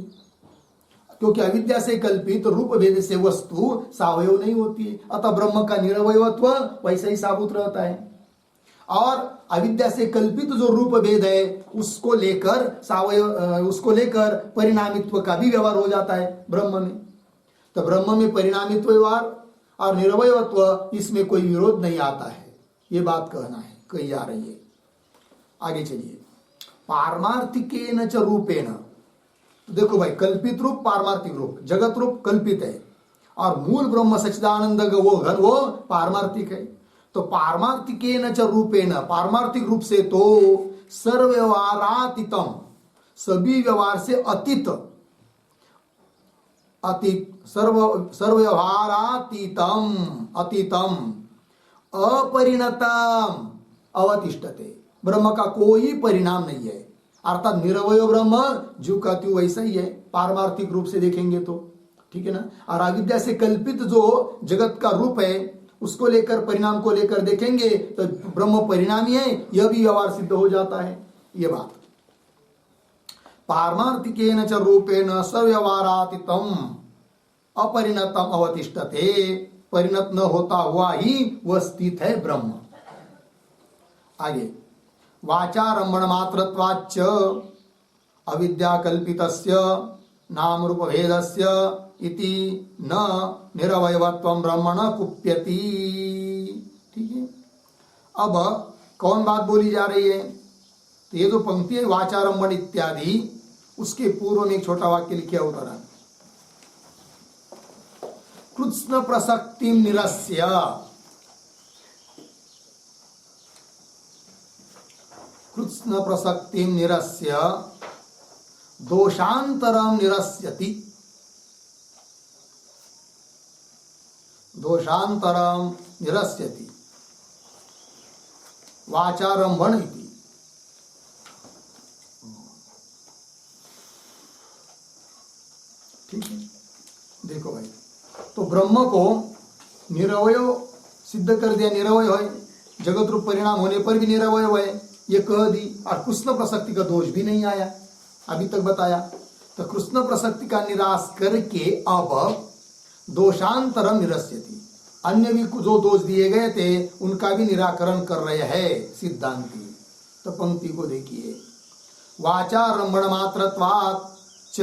क्योंकि अविद्या से कल्पित रूप भेद से वस्तु सावयव नहीं होती है, अतः ब्रह्म का निरवयत्व वैसे ही साबुत रहता है। और अविद्या से कल्पित जो रूप भेद है, उसको लेकर उसको लेकर परिणामित्व का भी व्यवहार हो जाता है ब्रह्म में। तो ब्रह्म में परिणामित्व व्यवहार और निरवयत्व, इसमें कोई विरोध नहीं आता है, ये बात कहना है, कही जा रही है। आगे चलिए, पारमार्थिकेन च रूपेण, देखो भाई, कल्पित रूप पारमार्थिक रूप, जगत रूप कल्पित है, और मूल ब्रह्म सच्चिदानंद वो घन वो पारमार्थिक है। तो पारमार्थिकेन च रूपेण, पारमार्थिक रूप से तो सर्वव्यवहारातीतम, सभी व्यवहार से अतीत, सर्वव्यवहारातीतम अतीतम अपरिणतम अवतिष्ठते, ब्रह्म का कोई परिणाम नहीं है, अर्थात निरवय ब्रह्म जो का त्यों वैसा ही है, पारमार्थिक रूप से देखेंगे तो, ठीक है ना। और अविद्या से कल्पित जो जगत का रूप है, उसको लेकर परिणाम को लेकर देखेंगे तो ब्रह्म परिणामी है, यह भी व्यवहार सिद्ध हो जाता है, यह बात। पारमार्थिकेन च रूपेण सर्वव्यवहारातीतम अपरिणतम अवतिष्ठते, परिणत न होता हुआ ही वह स्थित है ब्रह्म। आगे, वाचारंभण मात्रत्वाच्च अविद्या कल्पितस्य नाम रूप भेदस्य इति न निरवयवत्वं ब्रह्मण कुप्यति। ठीक है, अब कौन बात बोली जा रही है, तो ये जो पंक्ति है वाचारंभण इत्यादि, उसके पूर्व में एक छोटा वाक्य लिखा उधर, कृत्स्न प्रसक्ति निरस्य, कृत्स्न प्रसक्ति निरस्य दोषांतरम निरस्यति, दोषांतरम निरस्यति वाचारंभण इति। ठीक है, देखो भाई, तो ब्रह्म को निरवय सिद्ध कर दिया, निरवय है, जगत रूप परिणाम होने पर भी निरवय है, ये कह दी, और कृष्ण प्रसक्ति का दोष भी नहीं आया अभी तक बताया। तो कृष्ण प्रसक्ति का निराश करके अब दोषांतरम निरस्यति, अन्य भी जो दोष दिए गए थे उनका भी निराकरण कर रहे हैं सिद्धांती। तो पंक्ति को देखिए, वाचारंभण मात्रत्वात् च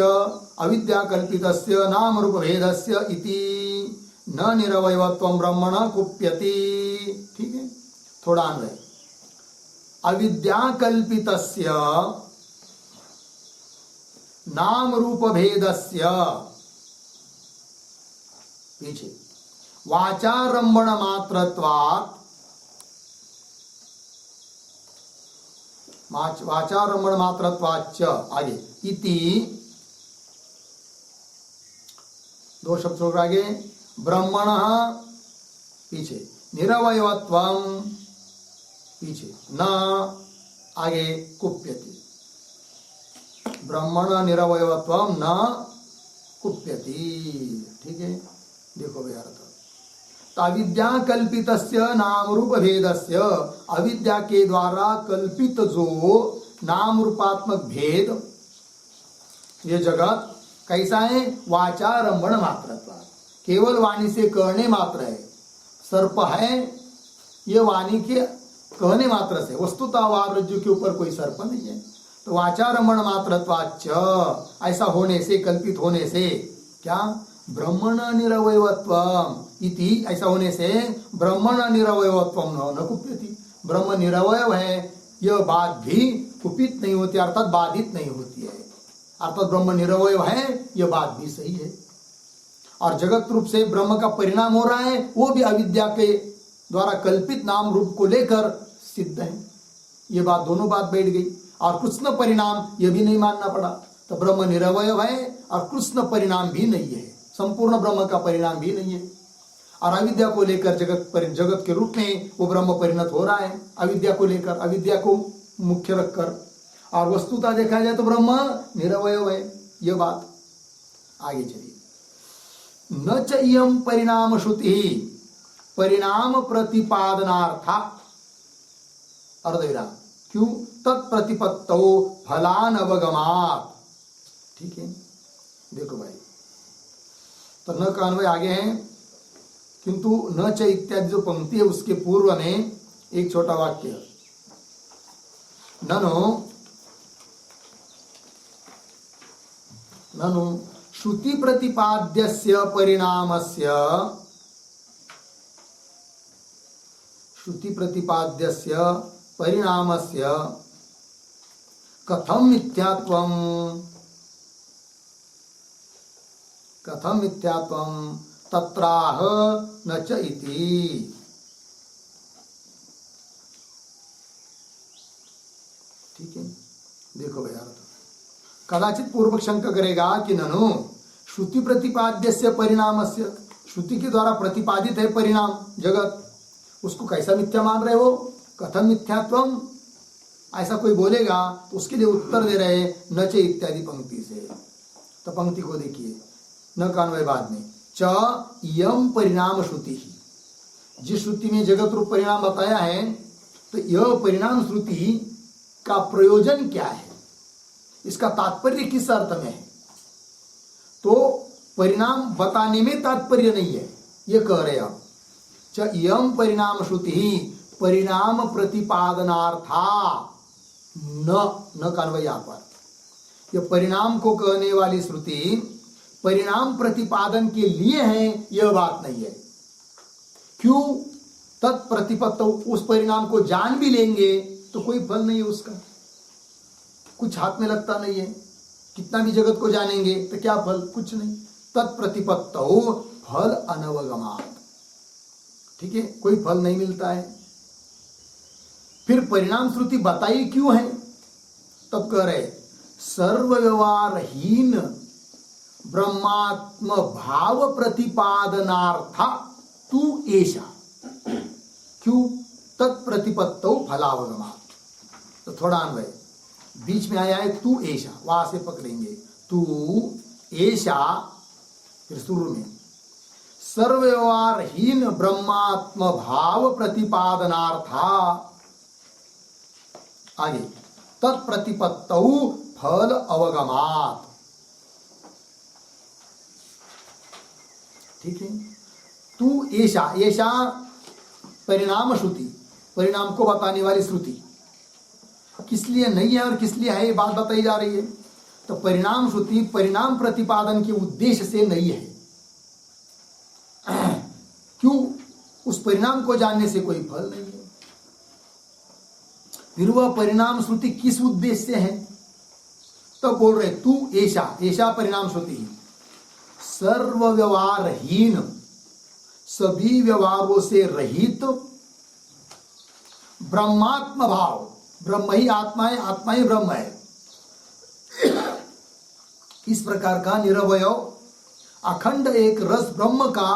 अविद्या कल्पितस्य नाम रूप भेदस्य इति न निरवयवत्वं ब्रह्मण कुप्यति। ठीक है, थोड़ा अन्वय, अविद्या कल्पितस्य नाम रूप भेदस्य, पीछे वाचारंभण मात्रत्वात्, वाचारंभण मात्रत्वाच्च, आगे इति, दो शब्द छोड़ आगे, ब्रह्मण, पीछे निरवयवत्वं, पीछे न, आगे कुप्यति, ब्रह्मण निरवयवत्वं न कुप्यति। ठीक है, देखो भैया अर्थ, अविद्या कल्पितस्य नाम रूप भेदस्य, अविद्या के द्वारा कल्पित जो नाम रूपात्मक भेद, ये जगत कैसा है, वाचारंभण मात्रत्व, केवल वाणी से कहने मात्र है। सर्प है, ये वाणी के कहने मात्र से, वस्तुतः वारज्जु के ऊपर कोई सर्प नहीं है। तो वाचारंभण मात्रत्वाच्च, ऐसा होने से, कल्पित होने से, क्या, ब्रह्मण निरवयवत्वम इति, ऐसा होने से ब्रह्मण निरवयवत्वम न कुप्यति, ब्रह्म निरवयव है, यह बात भी कुपित नहीं होती, अर्थात बाधित नहीं होती है। अर्थात ब्रह्म निरवयव है, यह बात भी सही है। और जगत रूप से ब्रह्म का परिणाम हो रहा है, वो भी अविद्या के द्वारा कल्पित नाम रूप को लेकर सिद्ध है। ये बात, दोनों बात बैठ गई। और कृष्ण परिणाम, यह भी नहीं मानना पड़ा। तो ब्रह्म निरवयव है और कृष्ण परिणाम भी नहीं है, संपूर्ण ब्रह्म का परिणाम भी नहीं है। और अविद्या को लेकर जगत के रूप में वो ब्रह्म परिणत हो रहा है, अविद्या को लेकर, अविद्या को मुख्य रखकर। और वस्तुतः देखा जाए तो ब्रह्म निरवयव है, ये बात। आगे चलिए, न च इयं परिणाम श्रुति परिणाम प्रतिपादनार्था, अर्धविराम, क्यों, तत्प्रतिपत्तो फलानवगमात्। ठीक है, देखो भाई, तो न का अन्वय आगे है, किंतु न च इत्यादि जो पंक्ति है उसके पूर्व में एक छोटा वाक्य, ननु श्रुति प्रतिपाद्यस्य परिणामस्य, श्रुति प्रतिपाद्यस्य परिणामस्य कथम मिथ्यात्वं, कथम मिथ्यात्वं तत्राह न च इति। ठीक है, देखो भैया अर्थ, कदाचित पूर्वक शंका करेगा कि ननु श्रुति प्रतिपाद्यस्य परिणामस्य, श्रुति के द्वारा प्रतिपादित है परिणाम जगत, उसको कैसा मिथ्या मान रहे हो, कथम मिथ्यात्वम, ऐसा कोई बोलेगा तो उसके लिए उत्तर दे रहे न च इत्यादि पंक्ति से। तो पंक्ति को देखिए, न का अन्वय बाद में, च इयं परिणाम श्रुति ही, जिस श्रुति में जगत रूप परिणाम बताया है, तो यह परिणाम श्रुति का प्रयोजन क्या है, इसका तात्पर्य किस अर्थ में है। तो परिणाम बताने में तात्पर्य नहीं है, ये कह रहे आप। च इयं परिणाम श्रुति ही परिणाम प्रतिपादनार्था, न का अन्वय यहाँ पर, यह परिणाम को कहने वाली श्रुति परिणाम प्रतिपादन के लिए है, यह बात नहीं है। क्यों, तत्प्रतिपत्त, उस परिणाम को जान भी लेंगे तो कोई फल नहीं है उसका, कुछ हाथ में लगता नहीं है। कितना भी जगत को जानेंगे तो क्या फल, कुछ नहीं। तत्प्रतिपत्त फल अनवगमात्, ठीक है, कोई फल नहीं मिलता है। फिर परिणाम श्रुति बताई क्यों है, तब कह रहे सर्वव्यवहारहीन ब्रह्मात्म भाव प्रतिपादनार्था तू ऐसा, क्यों, तत्प्रतिपत्तो फलावगमात्। तो थोड़ा अन्वय बीच में आया है, तू ऐसा, वहां से पकड़ेंगे, तू ऐसा, फिर शुरू में सर्वव्यवहारहीन ब्रह्मात्म भाव प्रतिपादनार्था, आगे तत्प्रतिपत्तौ फल अवगमात्। ठीक है, तू ऐसा, ऐसा परिणाम श्रुति, परिणाम को बताने वाली श्रुति, किस लिए नहीं है और किस लिए है, ये बात बताई जा रही है। तो परिणाम श्रुति परिणाम प्रतिपादन के उद्देश्य से नहीं है। क्यों? उस परिणाम को जानने से कोई फल नहीं है। फिर वह परिणाम श्रुति किस उद्देश्य से है? तो बोल रहे तू ऐसा परिणाम श्रुति सर्व व्यवहारहीन, सभी व्यवहारों से रहित, ब्रह्मात्म भाव, ब्रह्म ही आत्मा है, आत्मा ही ब्रह्म है, इस प्रकार का निरवय अखंड एक रस ब्रह्म का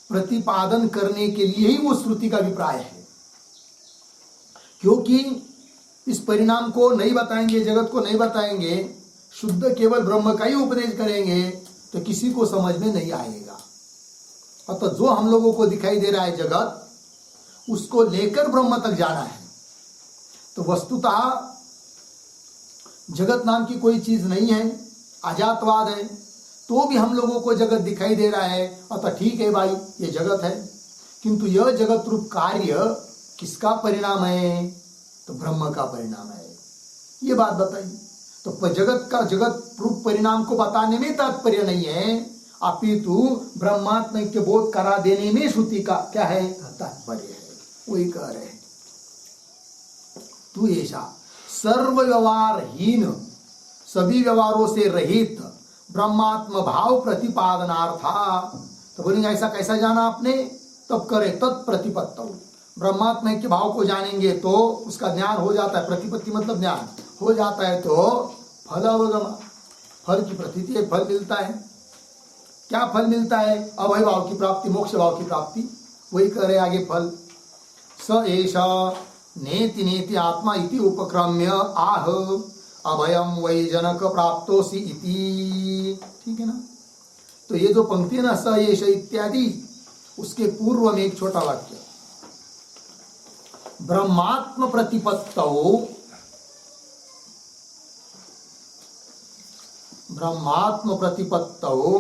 प्रतिपादन करने के लिए ही वो श्रुति का अभिप्राय है। क्योंकि इस परिणाम को नहीं बताएंगे, जगत को नहीं बताएंगे, शुद्ध केवल ब्रह्म का ही उपदेश करेंगे तो किसी को समझ में नहीं आएगा। अतः जो हम लोगों को दिखाई दे रहा है जगत, उसको लेकर ब्रह्म तक जाना है। तो वस्तुतः जगत नाम की कोई चीज नहीं है, अजातवाद है, तो भी हम लोगों को जगत दिखाई दे रहा है। अतः ठीक है भाई, ये जगत है, किंतु यह जगत रूप कार्य किसका परिणाम है? तो ब्रह्म का परिणाम है। ये बात बताई। तो जगत का जगत रूप परिणाम को बताने में तात्पर्य नहीं है, अपितु ब्रह्मात्म के बोध करा देने में श्रुति का क्या है? तात्पर्य है। वही कह रहे हैं तू ऐसा सर्व व्यवहारहीन, सभी व्यवहारों से रहित, ब्रह्मात्म भाव प्रतिपादनार्था। तो बोलेंगे ऐसा कैसा जाना आपने? तब करे तत्प्रतिपत्त, ब्रह्मात्म के भाव को जानेंगे तो उसका ज्ञान हो जाता है। प्रतिपत्ति मतलब ज्ञान हो जाता है तो फल अवगम, फल की प्रतीति, फल मिलता है। क्या फल मिलता है? अभय भाव की प्राप्ति, मोक्ष भाव की प्राप्ति। वही कह रहे आगे फल। स एष नेति नेति आत्मा इति उपक्रम्य आह अभयम वै जनक प्राप्तोसि इति। ठीक है ना? तो ये जो पंक्ति है ना, स एष इत्यादि, उसके पूर्व में एक छोटा वाक्य, ब्रह्मात्म प्रतिपत्तौ, ब्रह्मात्म प्रतिपत्तौ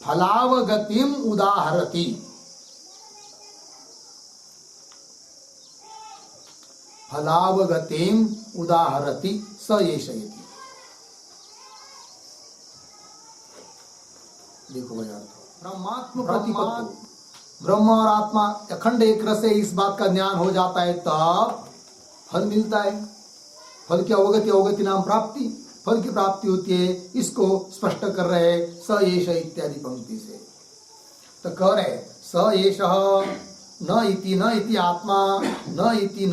फलावगतिम उदाहरति, फलावगतिम उदाहरति स एष इति। देखो भाई अर्थ, ब्रह्मात्म प्रतिपत्तौ, ब्रह्म और आत्मा अखंड एक रस है, इस बात का ज्ञान हो जाता है तब फल मिलता है। फल की अवगति, अवगति नाम प्राप्ति, फल की प्राप्ति होती है। इसको स्पष्ट कर रहे स एष इत्यादि पंक्ति से। तो कह रहे स एष न इति आत्मा, न इति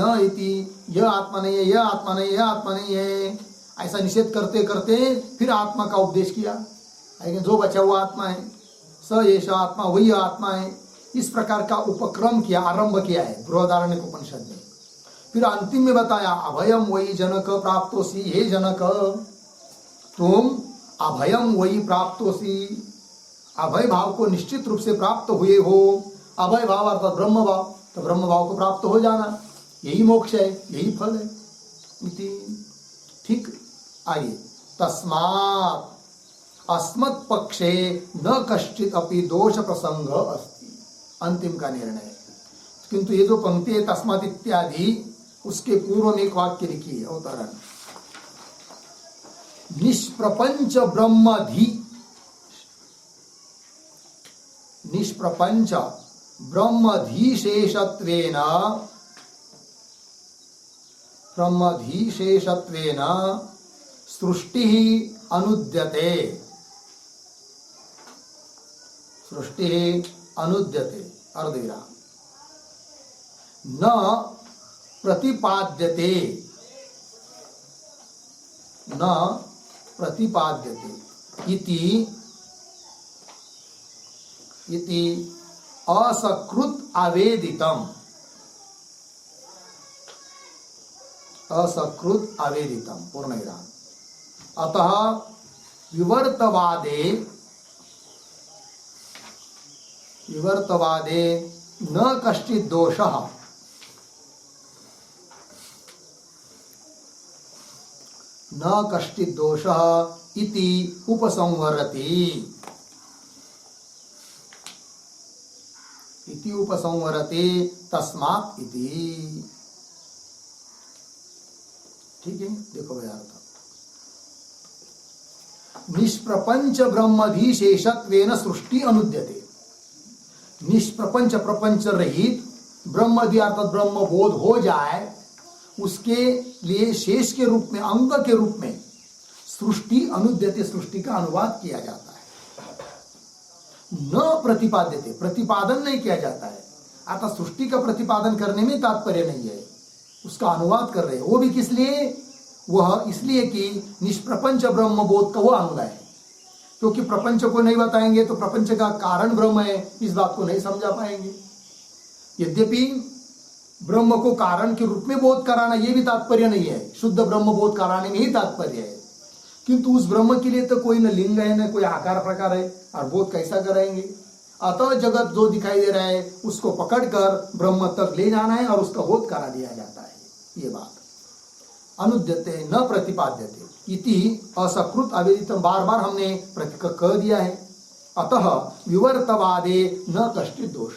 यह आत्मा नहीं है, यह आत्मा नहीं, यह आत्मा नहीं है, ऐसा निषेध करते करते फिर आत्मा का उपदेश किया। लेकिन जो बचा हुआ आत्मा है, स एष आत्मा, वही आत्मा है, इस प्रकार का उपक्रम किया, आरंभ किया है बृहदारण्यक उपनिषद में। फिर अंतिम में बताया अभयम वही जनक प्राप्तोसि, हे जनक तुम अभयम वही प्राप्तोसि, अभय भाव को निश्चित रूप से प्राप्त हुए हो। अभय भाव अर्थात ब्रह्म भाव, तो ब्रह्म भाव को प्राप्त हो जाना, यही मोक्ष है, यही फल है इति। ठीक, आइए, तस्मात् अस्मत् पक्षे न कश्चित अपि दोष प्रसंग अस्ति, अंतिम का निर्णय। किंतु ये जो पंक्ति है तस्मात् इत्यादि, उसके पूर्व में एक वाक्य लिखी है, अवतरण, निष्प्रपंच ब्रह्मधि, निष्प्रपंच ब्रह्मधीशेषत्वेन, ब्रह्मधीशेषत्वेन सृष्टिः अनुद्यते, सृष्टिः अनुद्यते, अर्धविराम, न प्रतिपाद्यते, न प्रतिपाद्यते इति असकृत आवेदितम, असकृत आवेदितम, पूर्णविराम। अतः विवर्तवादे, विवर्तवादे न कश्चित् दोषः, न कश्चित् दोषः इति उपसंहरति, इति उपसंहरति, तस्मात् इति। ठीक है, देखो भाई अर्थ। निष्प्रपंच ब्रह्मधीशेषत्वेन सृष्टि अनुद्यते। निष्प्रपंच प्रपंच रहित ब्रह्मधि अर्थात ब्रह्म बोध हो जाए, उसके लिए शेष के रूप में, अंग के रूप में सृष्टि अनुद्यते, सृष्टि का अनुवाद किया जाता है। न प्रतिपाद्यते, प्रतिपादन नहीं किया जाता है। अर्थात सृष्टि का प्रतिपादन करने में तात्पर्य नहीं है, उसका अनुवाद कर रहे हैं। वो भी किस लिए? वह इसलिए कि निष्प्रपंच ब्रह्म बोध का वो अंग है। क्योंकि प्रपंच को नहीं बताएंगे तो प्रपंच का कारण ब्रह्म है, इस बात को नहीं समझा पाएंगे। यद्यपि ब्रह्म को कारण के रूप में बोध कराना ये भी तात्पर्य नहीं है, शुद्ध ब्रह्म बोध कराने में ही तात्पर्य है। किंतु उस ब्रह्म के लिए तो कोई न लिंग है न कोई आकार प्रकार है, और बोध कैसा कराएंगे? अतः जगत जो दिखाई दे रहा है उसको पकड़कर ब्रह्म तक ले जाना है और उसका बोध करा दिया जाता है। ये बात अनुद्यते न प्रतिपाद्यते इति असकृत अवेदितम, बार बार हमने कह दिया है। अतः विवर्तवादे न कष्टित दोष,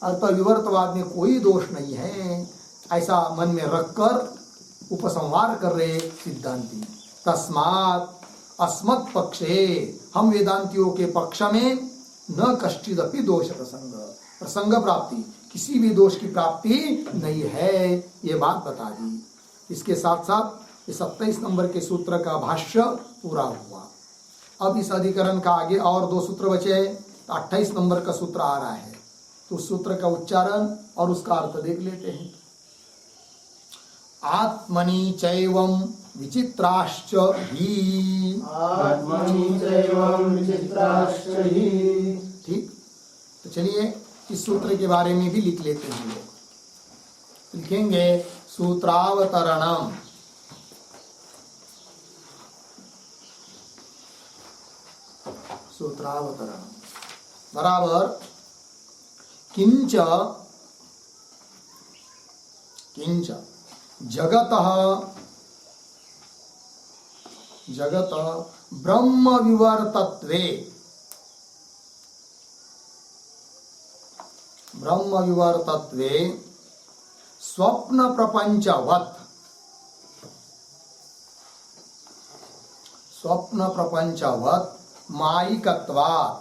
अतः विवर्तवाद में कोई दोष नहीं है, ऐसा मन में रखकर उपसंहार कर रहे सिद्धांती। तस्मात् अस्मत् पक्षे, हम वेदांतियों के पक्ष में न कष्टिदपि दोष प्रसंग, प्रसंग प्राप्ति, किसी भी दोष की प्राप्ति नहीं है, ये बात बता दी। इसके साथ साथ ये 27 नंबर के सूत्र का भाष्य पूरा हुआ। अब इस अधिकरण का आगे और 2 सूत्र बचे हैं, 28 नंबर का सूत्र आ रहा है, तो उस सूत्र का उच्चारण और उसका अर्थ देख लेते हैं। आत्मनि चैवं विचित्राश्च हि, आत्मनि चैवं विचित्राश्च हि। ठीक, तो चलिए इस सूत्र के बारे में भी लिख लेते हैं। लोग लिखेंगे सूत्रावतरणम। सूत्रावतरण बराबर किंच किंच जगत ब्रह्म विवर्तत्वे, ब्रह्म विवर्तत्वे स्वप्न प्रपंचवत्, स्वप्न प्रपंचवत् मायिकत्वात्,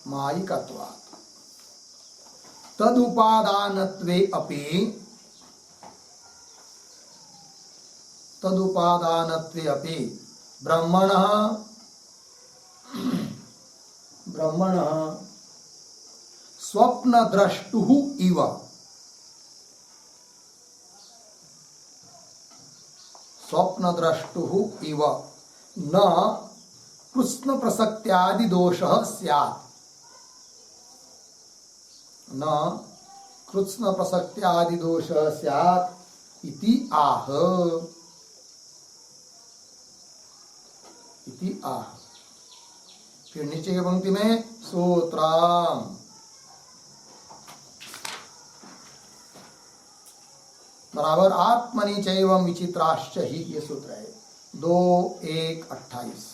मायिकत्वात् तदुपादानत्वे अपि, तदुपादानत्वे अपि ब्रह्मणः स्वप्न द्रष्टुः इव, स्वप्न द्रष्टुः इव न कृष्ण प्रसक्त्यादि दोषः स्यात्, न कृष्ण प्रसक्त्यादि दोषः स्यात् इति आह, इति आह। फिर नीचे की पंक्ति में सूत्रम, बराबर आत्मनि चैवं विचित्राश्च हि, ये सूत्र है 2:1:28।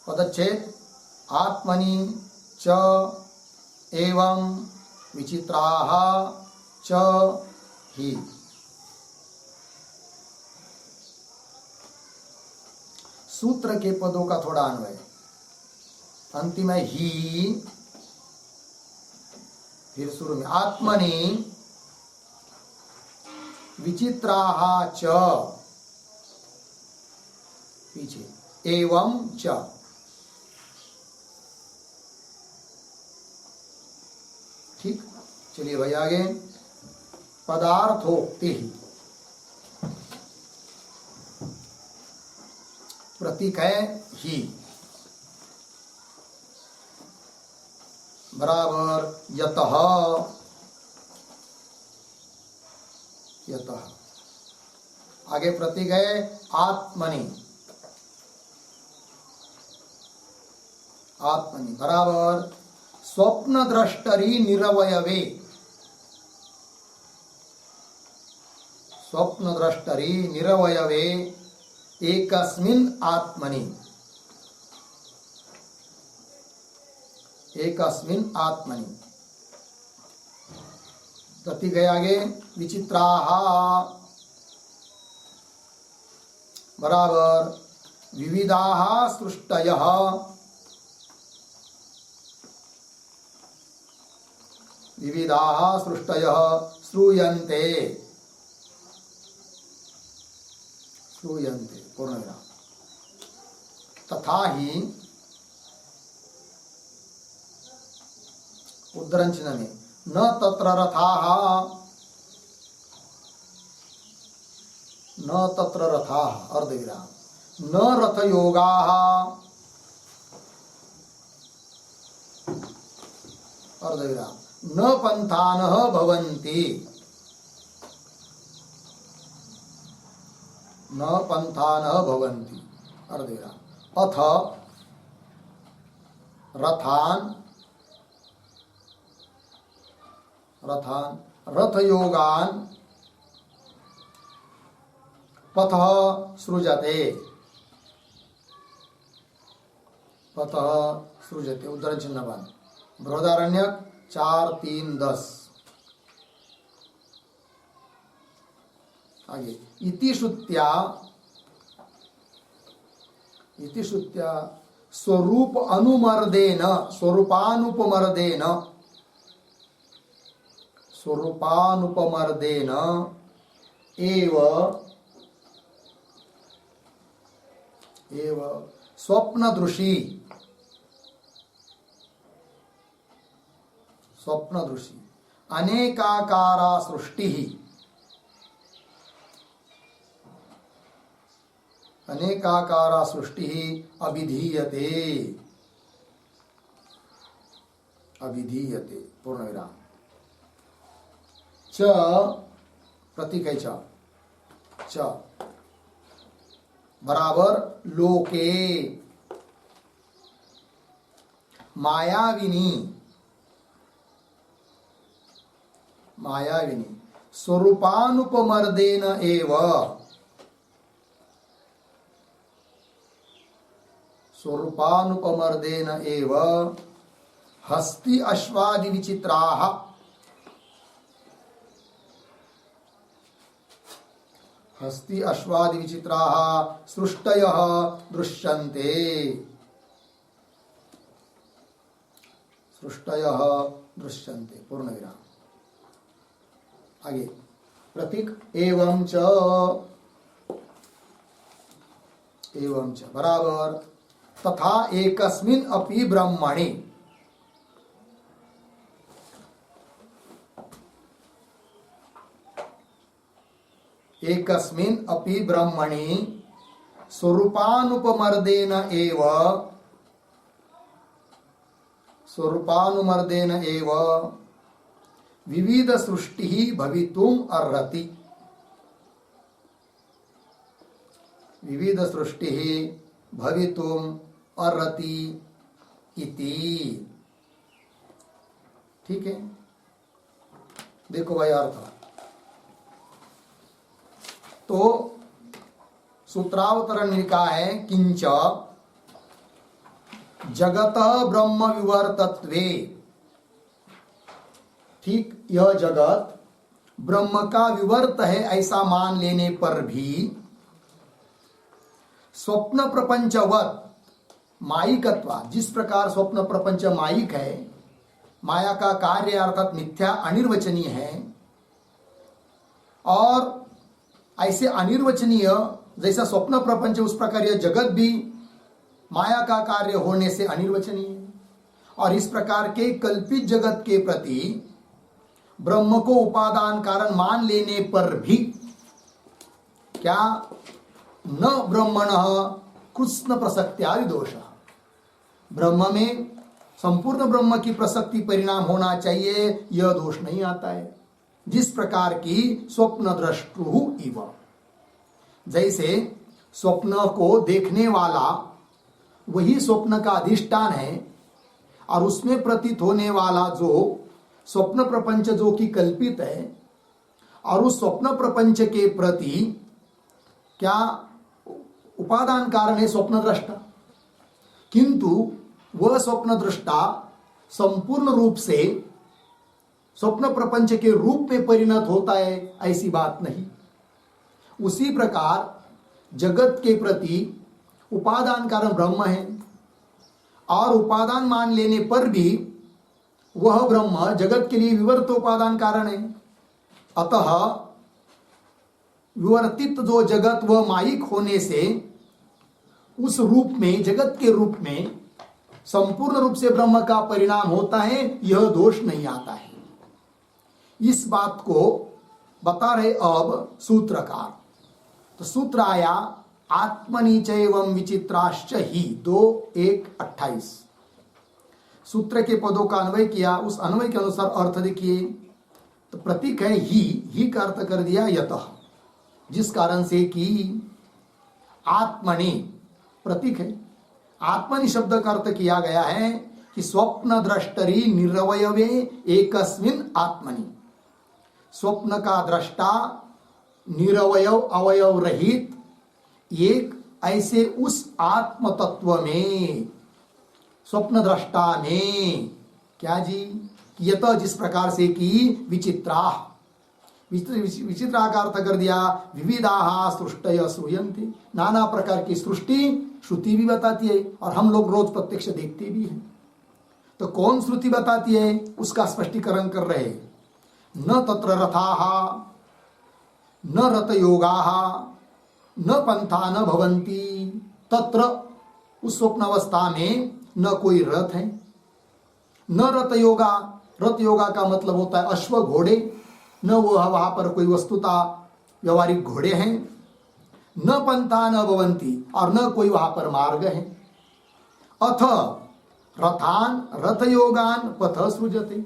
पदच्छेद आत्मनि च एवं विचित्राः च हि। सूत्र के पदों का थोड़ा अन्वय, अंतिम है ही, फिर शुरू में आत्मनि विचित्राः च, पीछे एवं च। ठीक, चलिए भाई आगे। पदार्थोक्ति, प्रतीक है ही, बराबर यतः, यतः आगे प्रतीक है आत्मनि, आत्मनि बराबर स्वप्न द्रष्टरि निरवयवे, स्वप्न द्रष्टरि निरवयवे एकस्मिन् आत्मनि, एकस्मिन् आत्मनि। प्रतीक है आगे विचित्राहा बराबर विविधाः सृष्टयः विविधाः सृष्टयः श्रूयन्ते श्रूयन्ते पूर्णविराम। तथा ही उद्धरण चिन्ह में न तत्र रथाः न तत्र रथाः अर्धविराम न रथयोगाः अर्धविराम न पंथानः भवन्ति न पंथानः भवन्ति अर्धविराम अथ रथान रथान रथयोगान पथः सृजते पथः सृजते उद्धरण चिन्ह बंद। बृहदारण्यक 4:3-10 आगे इति श्रुत्या स्वरूप अनुमर्देन स्वरूपानुपमर्देन स्वरूपानुपमर्देन एव स्वप्नदृशी अनेकाकारा सृष्टि अनेकाकारा सृष्टि अभिधीयते अभिधीयते पूर्णविराम। च प्रतीक है च बराबर लोके मायाविनी स्वरूपानुपमर्देन एव हस्ति अश्वादि विचित्राः सृष्टयः दृश्यन्ते पूर्णविराम। आगे प्रतीक एवं च बराबर तथा एकस्मिन् अपि ब्रह्मणि स्वरूपानुपमर्देन एव विविध सृष्टि भवितुम अर्हति इति। ठीक है, देखो भाई अर्थ तो सूत्रावतरण लिखा है किंच जगत ब्रह्म विवर्तत्वे। ठीक, यह जगत ब्रह्म का विवर्त है ऐसा मान लेने पर भी स्वप्न प्रपंचवत मायिकत्वा, जिस प्रकार स्वप्न प्रपंच मायिक है, माया का कार्य अर्थात मिथ्या अनिर्वचनीय है, और ऐसे अनिर्वचनीय जैसा स्वप्न प्रपंच उस प्रकार यह जगत भी माया का कार्य होने से अनिर्वचनीय है। और इस प्रकार के कल्पित जगत के प्रति ब्रह्म को उपादान कारण मान लेने पर भी क्या न ब्रह्मणः कृष्ण प्रसक्त्यादि दोष, ब्रह्म में संपूर्ण ब्रह्म की प्रसक्ति परिणाम होना चाहिए, यह दोष नहीं आता है। जिस प्रकार की स्वप्न द्रष्टु इव, जैसे स्वप्न को देखने वाला वही स्वप्न का अधिष्ठान है, और उसमें प्रतीत होने वाला जो स्वप्न प्रपंच जो कि कल्पित है, और उस स्वप्न प्रपंच के प्रति क्या उपादान कारण है स्वप्न दृष्टा, किंतु वह स्वप्न दृष्टा संपूर्ण रूप से स्वप्न प्रपंच के रूप में परिणत होता है, ऐसी बात नहीं। उसी प्रकार जगत के प्रति उपादान कारण ब्रह्म है, और उपादान मान लेने पर भी वह ब्रह्म जगत के लिए विवर्त उपादान कारण है। अतः विवर्तित जो जगत वह मायिक होने से उस रूप में, जगत के रूप में संपूर्ण रूप से ब्रह्म का परिणाम होता है, यह दोष नहीं आता है। इस बात को बता रहे अब सूत्रकार। तो सूत्र आया आत्मनि चैवं विचित्राश्च ही 2:1-28। सूत्र के पदों का अन्वय किया, उस अन्वय के अनुसार अर्थ देखिए। तो प्रतीक है ही का अर्थ कर दिया यतः, जिस कारण से कि आत्मनि प्रतीक है। आत्मनि शब्द का अर्थ किया गया है कि स्वप्न दृष्टरि निरवयवे एकस्मिन आत्मनि। स्वप्न का दृष्टा निरवयव अवयव रहित एक ऐसे उस आत्म तत्व में, स्वप्न दृष्टा में, क्या जी, यत जिस प्रकार से कि विचित्रा, विचित्रा का अर्थ कर दिया विविधाः सृष्टयः श्रूयन्ते, नाना प्रकार की सृष्टि श्रुति भी बताती है और हम लोग रोज प्रत्यक्ष देखते भी हैं। तो कौन श्रुति बताती है उसका स्पष्टीकरण कर रहे हैं। न तत्र रथाः न रथयोगाः न पंथा न भवन्ति। तत्र उस स्वप्न अवस्था में न कोई रथ है, न रथ योगा। रथ योगा का मतलब होता है अश्व, घोड़े, न वहां पर कोई वस्तुता व्यवहारिक घोड़े हैं। न पंथा न भवन्ति, और न कोई वहां पर मार्ग है। अथ रथान रथ योगान पथ सृजते,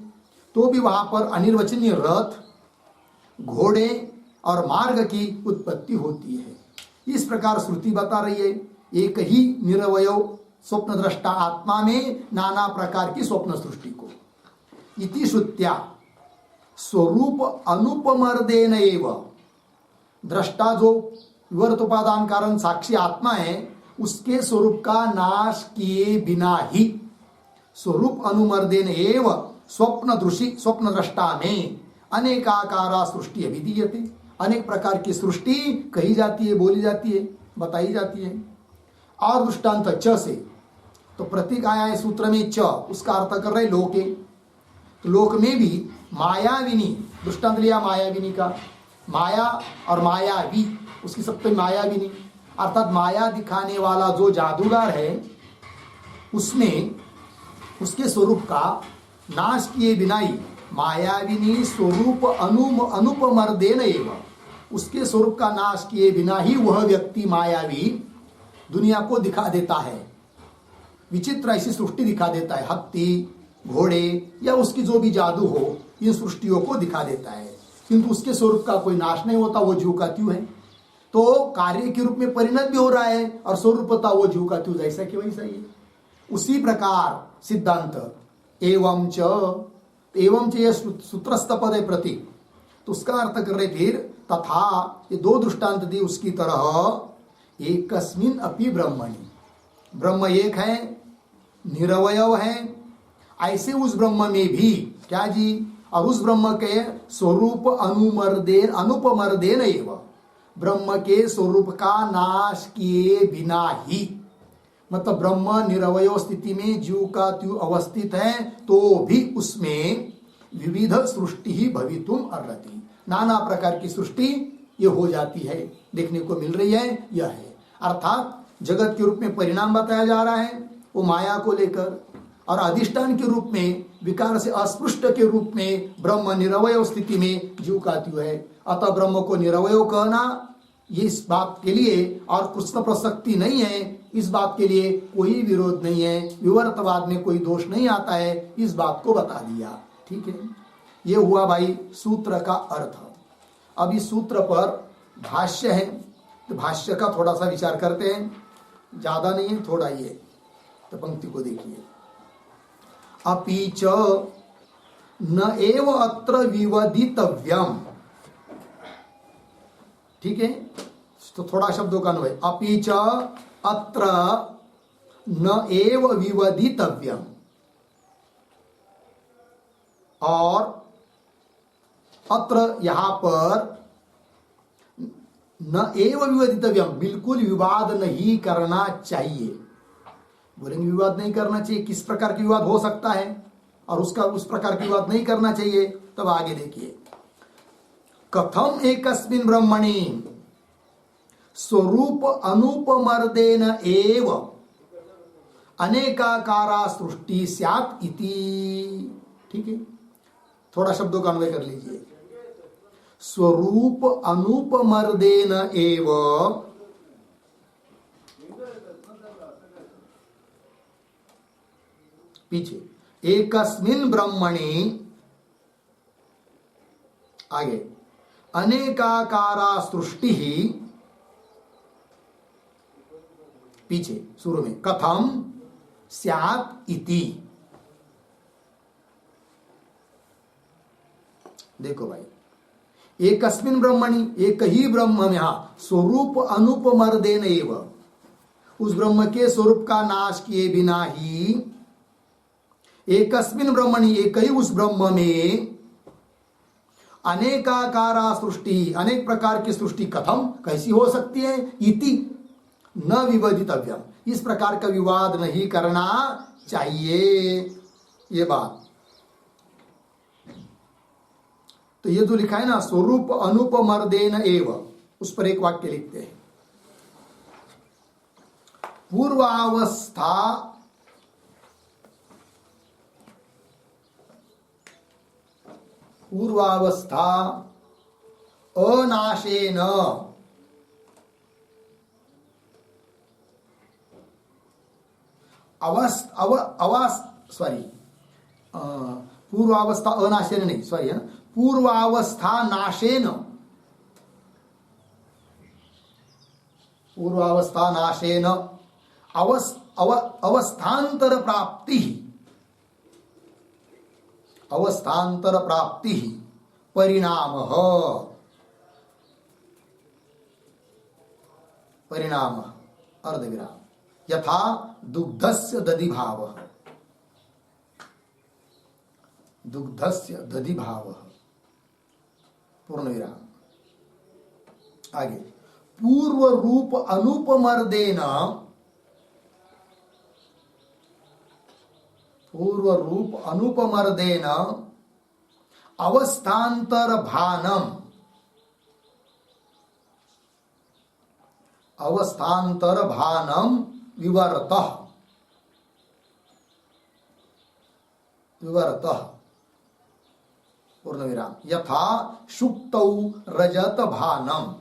तो भी वहां पर अनिर्वचनीय रथ, घोड़े और मार्ग की उत्पत्ति होती है। इस प्रकार श्रुति बता रही है एक ही निरवयव स्वप्न दृष्टा आत्मा में नाना प्रकार की स्वप्न सृष्टि को। इति श्रुत्या स्वरूप अनुपमर्देन एव, दृष्टा जो विवर्त उपादान कारण साक्षी आत्मा है उसके स्वरूप का नाश किए बिना ही, स्वरूप अनुमर्देन एव स्वप्न दृष्टा में अनेकाकारा सृष्टि अभिधीयते, अनेक प्रकार की सृष्टि कही जाती है, बोली जाती है, बताई जाती है। और दृष्टांत च से, तो प्रतीक आया है सूत्र में च, उसका अर्थ कर रहे लोके। तो लोक में भी मायाविनी, दृष्टांत लिया मायाविनी का, माया और मायावी, उसकी सप्तमी मायाविनी, अर्थात माया दिखाने वाला जो जादूगर है उसमें उसके स्वरूप का नाश किए बिना ही, मायाविनी स्वरूप अनुपमर्देन एव, उसके स्वरूप का नाश किए बिना ही वह व्यक्ति मायावी दुनिया को दिखा देता है, विचित्र ऐसी सृष्टि दिखा देता है, हाथी, घोड़े या उसकी जो भी जादू हो इन सृष्टियों को दिखा देता है, किंतु उसके स्वरूप का कोई नाश नहीं होता, वो जीव का त्यों है। तो कार्य के रूप में परिणत भी हो रहा है और स्वरूपता वो जीव का त्यों जैसा कि वैसा ही। उसी प्रकार सिद्धांत एवं च, एवं च यह सूत्रस्थ पद है प्रतीक, तो उसका अर्थ कर रहे फिर तथा, ये दो दृष्टांत दी उसकी तरह एकस्मिन अपि ब्रह्मणि, ब्रह्म एक है, निरवयव है, ऐसे उस ब्रह्म में भी क्या जी, और उस ब्रह्म के स्वरूप अनुपमर्देन एव, ब्रह्म के स्वरूप का नाश किए बिना ही, मतलब ब्रह्म निरवय स्थिति में जीव का त्यों अवस्थित है तो भी उसमें विविध सृष्टि ही भवितुम अर्हति, नाना प्रकार की सृष्टि ये हो जाती है, देखने को मिल रही है। यह है अर्थात जगत के रूप में परिणाम बताया जा रहा है वो माया को लेकर, और अधिष्ठान के रूप में विकार से अस्पृष्ट के रूप में ब्रह्म निरवय स्थिति में जीव का त्यों है। अतः ब्रह्म को निरवय कहना ये इस बात के लिए और कृष्ण प्रसक्ति नहीं है, इस बात के लिए कोई विरोध नहीं है, विवर्तवाद में कोई दोष नहीं आता है, इस बात को बता दिया। ठीक है, ये हुआ भाई सूत्र का अर्थ। अब इस सूत्र पर भाष्य है, तो भाष्य का थोड़ा सा विचार करते हैं, ज्यादा नहीं है, थोड़ा ही है। तो पंक्ति को देखिए, अपि च न एव अत्र विवदितव्यम। ठीक है, तो थोड़ा शब्दों का अन्वय, अपि च अत्र न एव विवदितव्यम, और अत्र यहां पर न एव विवादितव्यम, बिल्कुल विवाद नहीं करना चाहिए। बोलेंगे विवाद नहीं करना चाहिए, किस प्रकार की विवाद हो सकता है और उसका उस प्रकार की विवाद नहीं करना चाहिए। तब आगे देखिए, कथम एकस्मिन् ब्रह्मणि स्वरूप अनुपमर्देन एव अनेकाकारा सृष्टि स्यात् इति। ठीक है, थोड़ा शब्दों का अन्वय कर लीजिए। स्वरूप अनुपमर्देन एव पीछे एकस्मिन् ब्रह्मणि, आगे अनेकाकारा सृष्टि, पीछे शुरू में कथम स्यात् इति। देखो भाई, एकस्मिन् ब्रह्मणि, एक ही ब्रह्म में, स्वरूप अनुपमर्देन एव, उस ब्रह्म के स्वरूप का नाश किए बिना ही, एकस्मिन् ब्रह्मणि, एक ही उस ब्रह्म में, अनेकाकारा सृष्टि, अनेक प्रकार की सृष्टि कथम, कैसी हो सकती है, इति न विवादितव्यम, इस प्रकार का विवाद नहीं करना चाहिए। ये बात तो ये जो लिखा है ना, स्वरूप अनुपमर्देन एव, उस पर एक वाक्य लिखते हैं, पूर्वावस्था अनाशेन पूर्वावस्था अनाशेन नहीं, सॉरी है ना, पूर्वावस्था नाशेन, पूर्वावस्था नाशेन अवस्थान्तर प्राप्ति, अवस्थान्तर प्राप्ति परिणाम, परिणाम अर्धविराम, यथा दुग्धस्य दधिभाव, दुग्धस्य दधिभाव पूर्ण विराम। आगे पूर्व रूप अनुपमर्देन, पूर्व रूप अनुपमर्देन अवस्थान्तर भानम, अवस्थान्तर भानम विवर्तः, विवर्तः पूर्ण विराम, यथा शुक्तौ रजत भानम,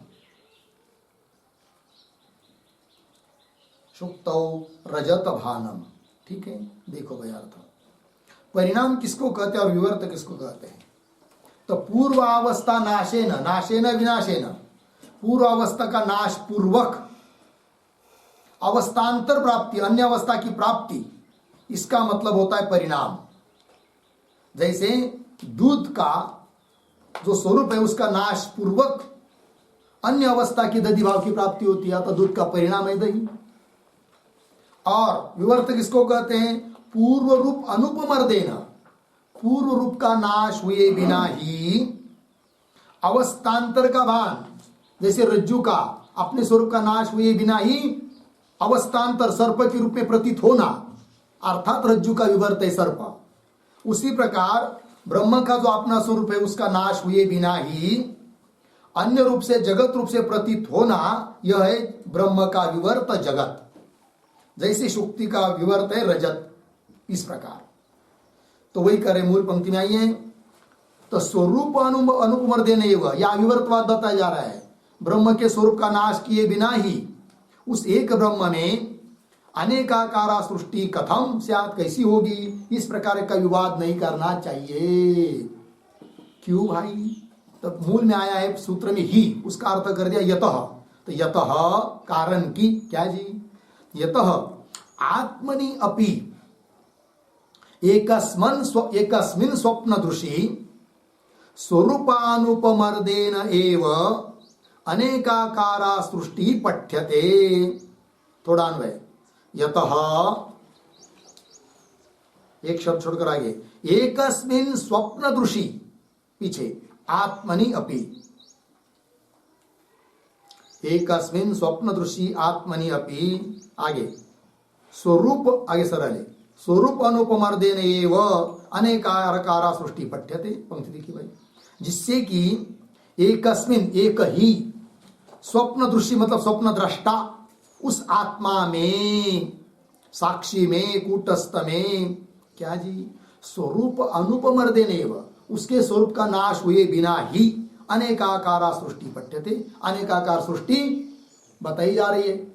शुक्तौ रजत भानम। ठीक है, देखो भाई अर्थ, परिणाम किसको कहते हैं और विवर्त किसको कहते हैं। तो पूर्वावस्था नाशेन, नाशेन विनाशेन, पूर्वावस्था का नाश पूर्वक, अवस्थान्तर प्राप्ति, अन्य अवस्था की प्राप्ति, इसका मतलब होता है परिणाम। जैसे दूध का जो स्वरूप है उसका नाश पूर्वक अन्य अवस्था की दधिभाव की प्राप्ति होती है, तो दूध का परिणाम है दही। और विवर्त किसको कहते हैं, पूर्व रूप अनुपमर्देन, पूर्व रूप का नाश हुए बिना ही अवस्थान्तर का भान, जैसे रज्जु का अपने स्वरूप का नाश हुए बिना ही अवस्थान्तर सर्प के रूप में प्रतीत होना, अर्थात रज्जु का विवर्त है सर्प। उसी प्रकार ब्रह्म का जो अपना स्वरूप है उसका नाश हुए बिना ही अन्य रूप से जगत रूप से प्रतीत होना, यह है ब्रह्म का विवर्त जगत। जैसे शुक्ति का विवर्त है रजत, इस प्रकार। तो वही करे, मूल पंक्ति में आइए, तो स्वरूप अनुपमर्देन एव, या विवर्तवाद बताया जा रहा है, ब्रह्म के स्वरूप का नाश किए बिना ही उस एक ब्रह्म में अनेकाकारा सृष्टि कथम स्यात्, कैसी होगी, इस प्रकार का विवाद नहीं करना चाहिए। क्यों भाई, तो मूल में आया है सूत्र में ही, उसका अर्थ कर दिया यतः। तो यतः कारण की क्या जी, यतः आत्मनि अपि एकस्मिन् स्वप्नदृशि स्वरूपानुपमर्देन एव अनेकाकारा सृष्टि पठ्यते। थोड़ा अन्वय, यतः एक शब्द छोड़कर आगे, एकस्मिन् स्वप्नदृशि, पीछे आत्मनि अपि, एकस्मिन् स्वप्नदृशी आत्मनि अपि, आगे स्वरूप, आगे सरल है, स्वरूप अनुपमर्देन एव अनेकाकारा सृष्टि पठ्यते, पंक्ति देखिए भाई, जिससे कि एकस्मिन, एक ही, स्वप्न दृष्टि मतलब स्वप्न दृष्टा, उस आत्मा में, साक्षी में, कूटस्थ में, क्या जी, स्वरूप अनुपमर्देन एव, उसके स्वरूप का नाश हुए बिना ही अनेकाकारा सृष्टि पठ्यते, अनेकाकार सृष्टि बताई जा रही है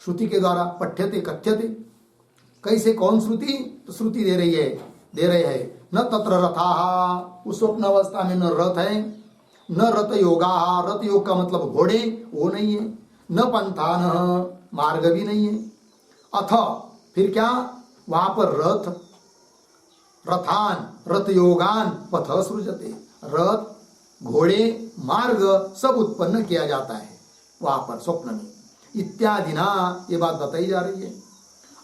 श्रुति के द्वारा, पठ्यते कथ्यते। कैसे, कौन श्रुति? तो श्रुति दे रही है, दे रहे हैं, न तत्र रथाहा, उस स्वप्न अवस्था में न रथ है, न रथ योगा, रथ योग का मतलब घोड़े, वो नहीं है, न पंथान, मार्ग भी नहीं है, अथ फिर क्या, वहां पर रथ, रथान, रथ योगान, पथ सृजते, रथ, घोड़े, मार्ग सब उत्पन्न किया जाता है वहां पर स्वप्न में, इत्यादि ना, ये बात बताई जा रही है।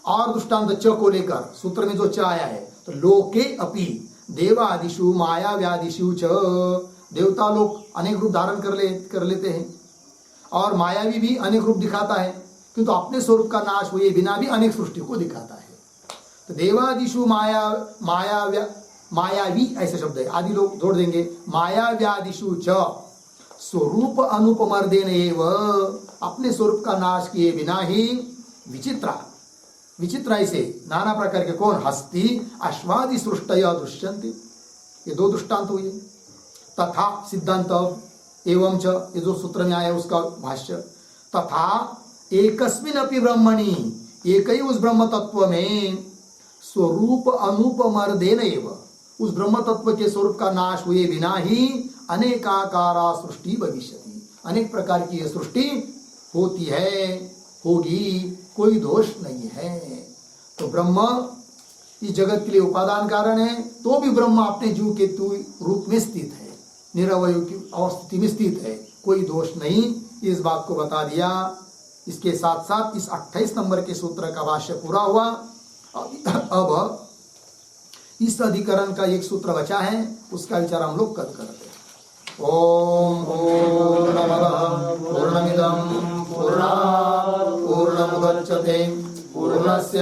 और दृष्टांत च को लेकर सूत्र में जो च आया है, तो लोके अपि देवादिषु माया व्यादिषु च, देवता लोग अनेक रूप धारण कर लेते हैं, और मायावी भी अनेक रूप दिखाता है, किंतु अपने स्वरूप का नाश हुए बिना भी अनेक सृष्टि को दिखाता है। तो देवादिषु मायावी ऐसे शब्द है, आदि लोग जोड़ देंगे, माया व्यादिषु च स्वरूप अनुपमर्देन एव, अपने स्वरूप का नाश किए बिना ही, विचित्रा, विचित्र ऐसे नाना प्रकार के, कौन, हस्ती अश्वादि सृष्टय दृश्यन्ते, ये दो दृष्टांत हुए। तथा सिद्धांत एवं च, ये जो सूत्र में आया उसका भाष्य, तथा एकस्मिन् अपि ब्रह्मणि, एक ही उस ब्रह्म तत्व में, स्वरूप अनुपमर्देन एव, उस ब्रह्म तत्व के स्वरूप का नाश हुए बिना ही अनेकाकारा सृष्टि भविष्यति, अनेक प्रकार की यह सृष्टि होती है, होगी, कोई दोष नहीं है। तो ब्रह्म इस जगत के लिए उपादान कारण है, तो भी ब्रह्म अपने जीव के रूप में स्थित है, निरवय की अवस्थिति में स्थित है, कोई दोष नहीं, इस बात को बता दिया। इसके साथ साथ इस 28 नंबर के सूत्र का भाष्य पूरा हुआ। अब इस अधिकरण का एक सूत्र बचा है, उसका विचार हम लोग कल करते हैं। ओम पूर्णमदः पूर्णमिदं पूर्णात् पूर्णमुदच्यते पूर्णस्य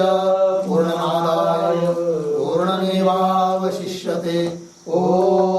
पूर्णमादाय पूर्णमेवावशिष्यते। ओम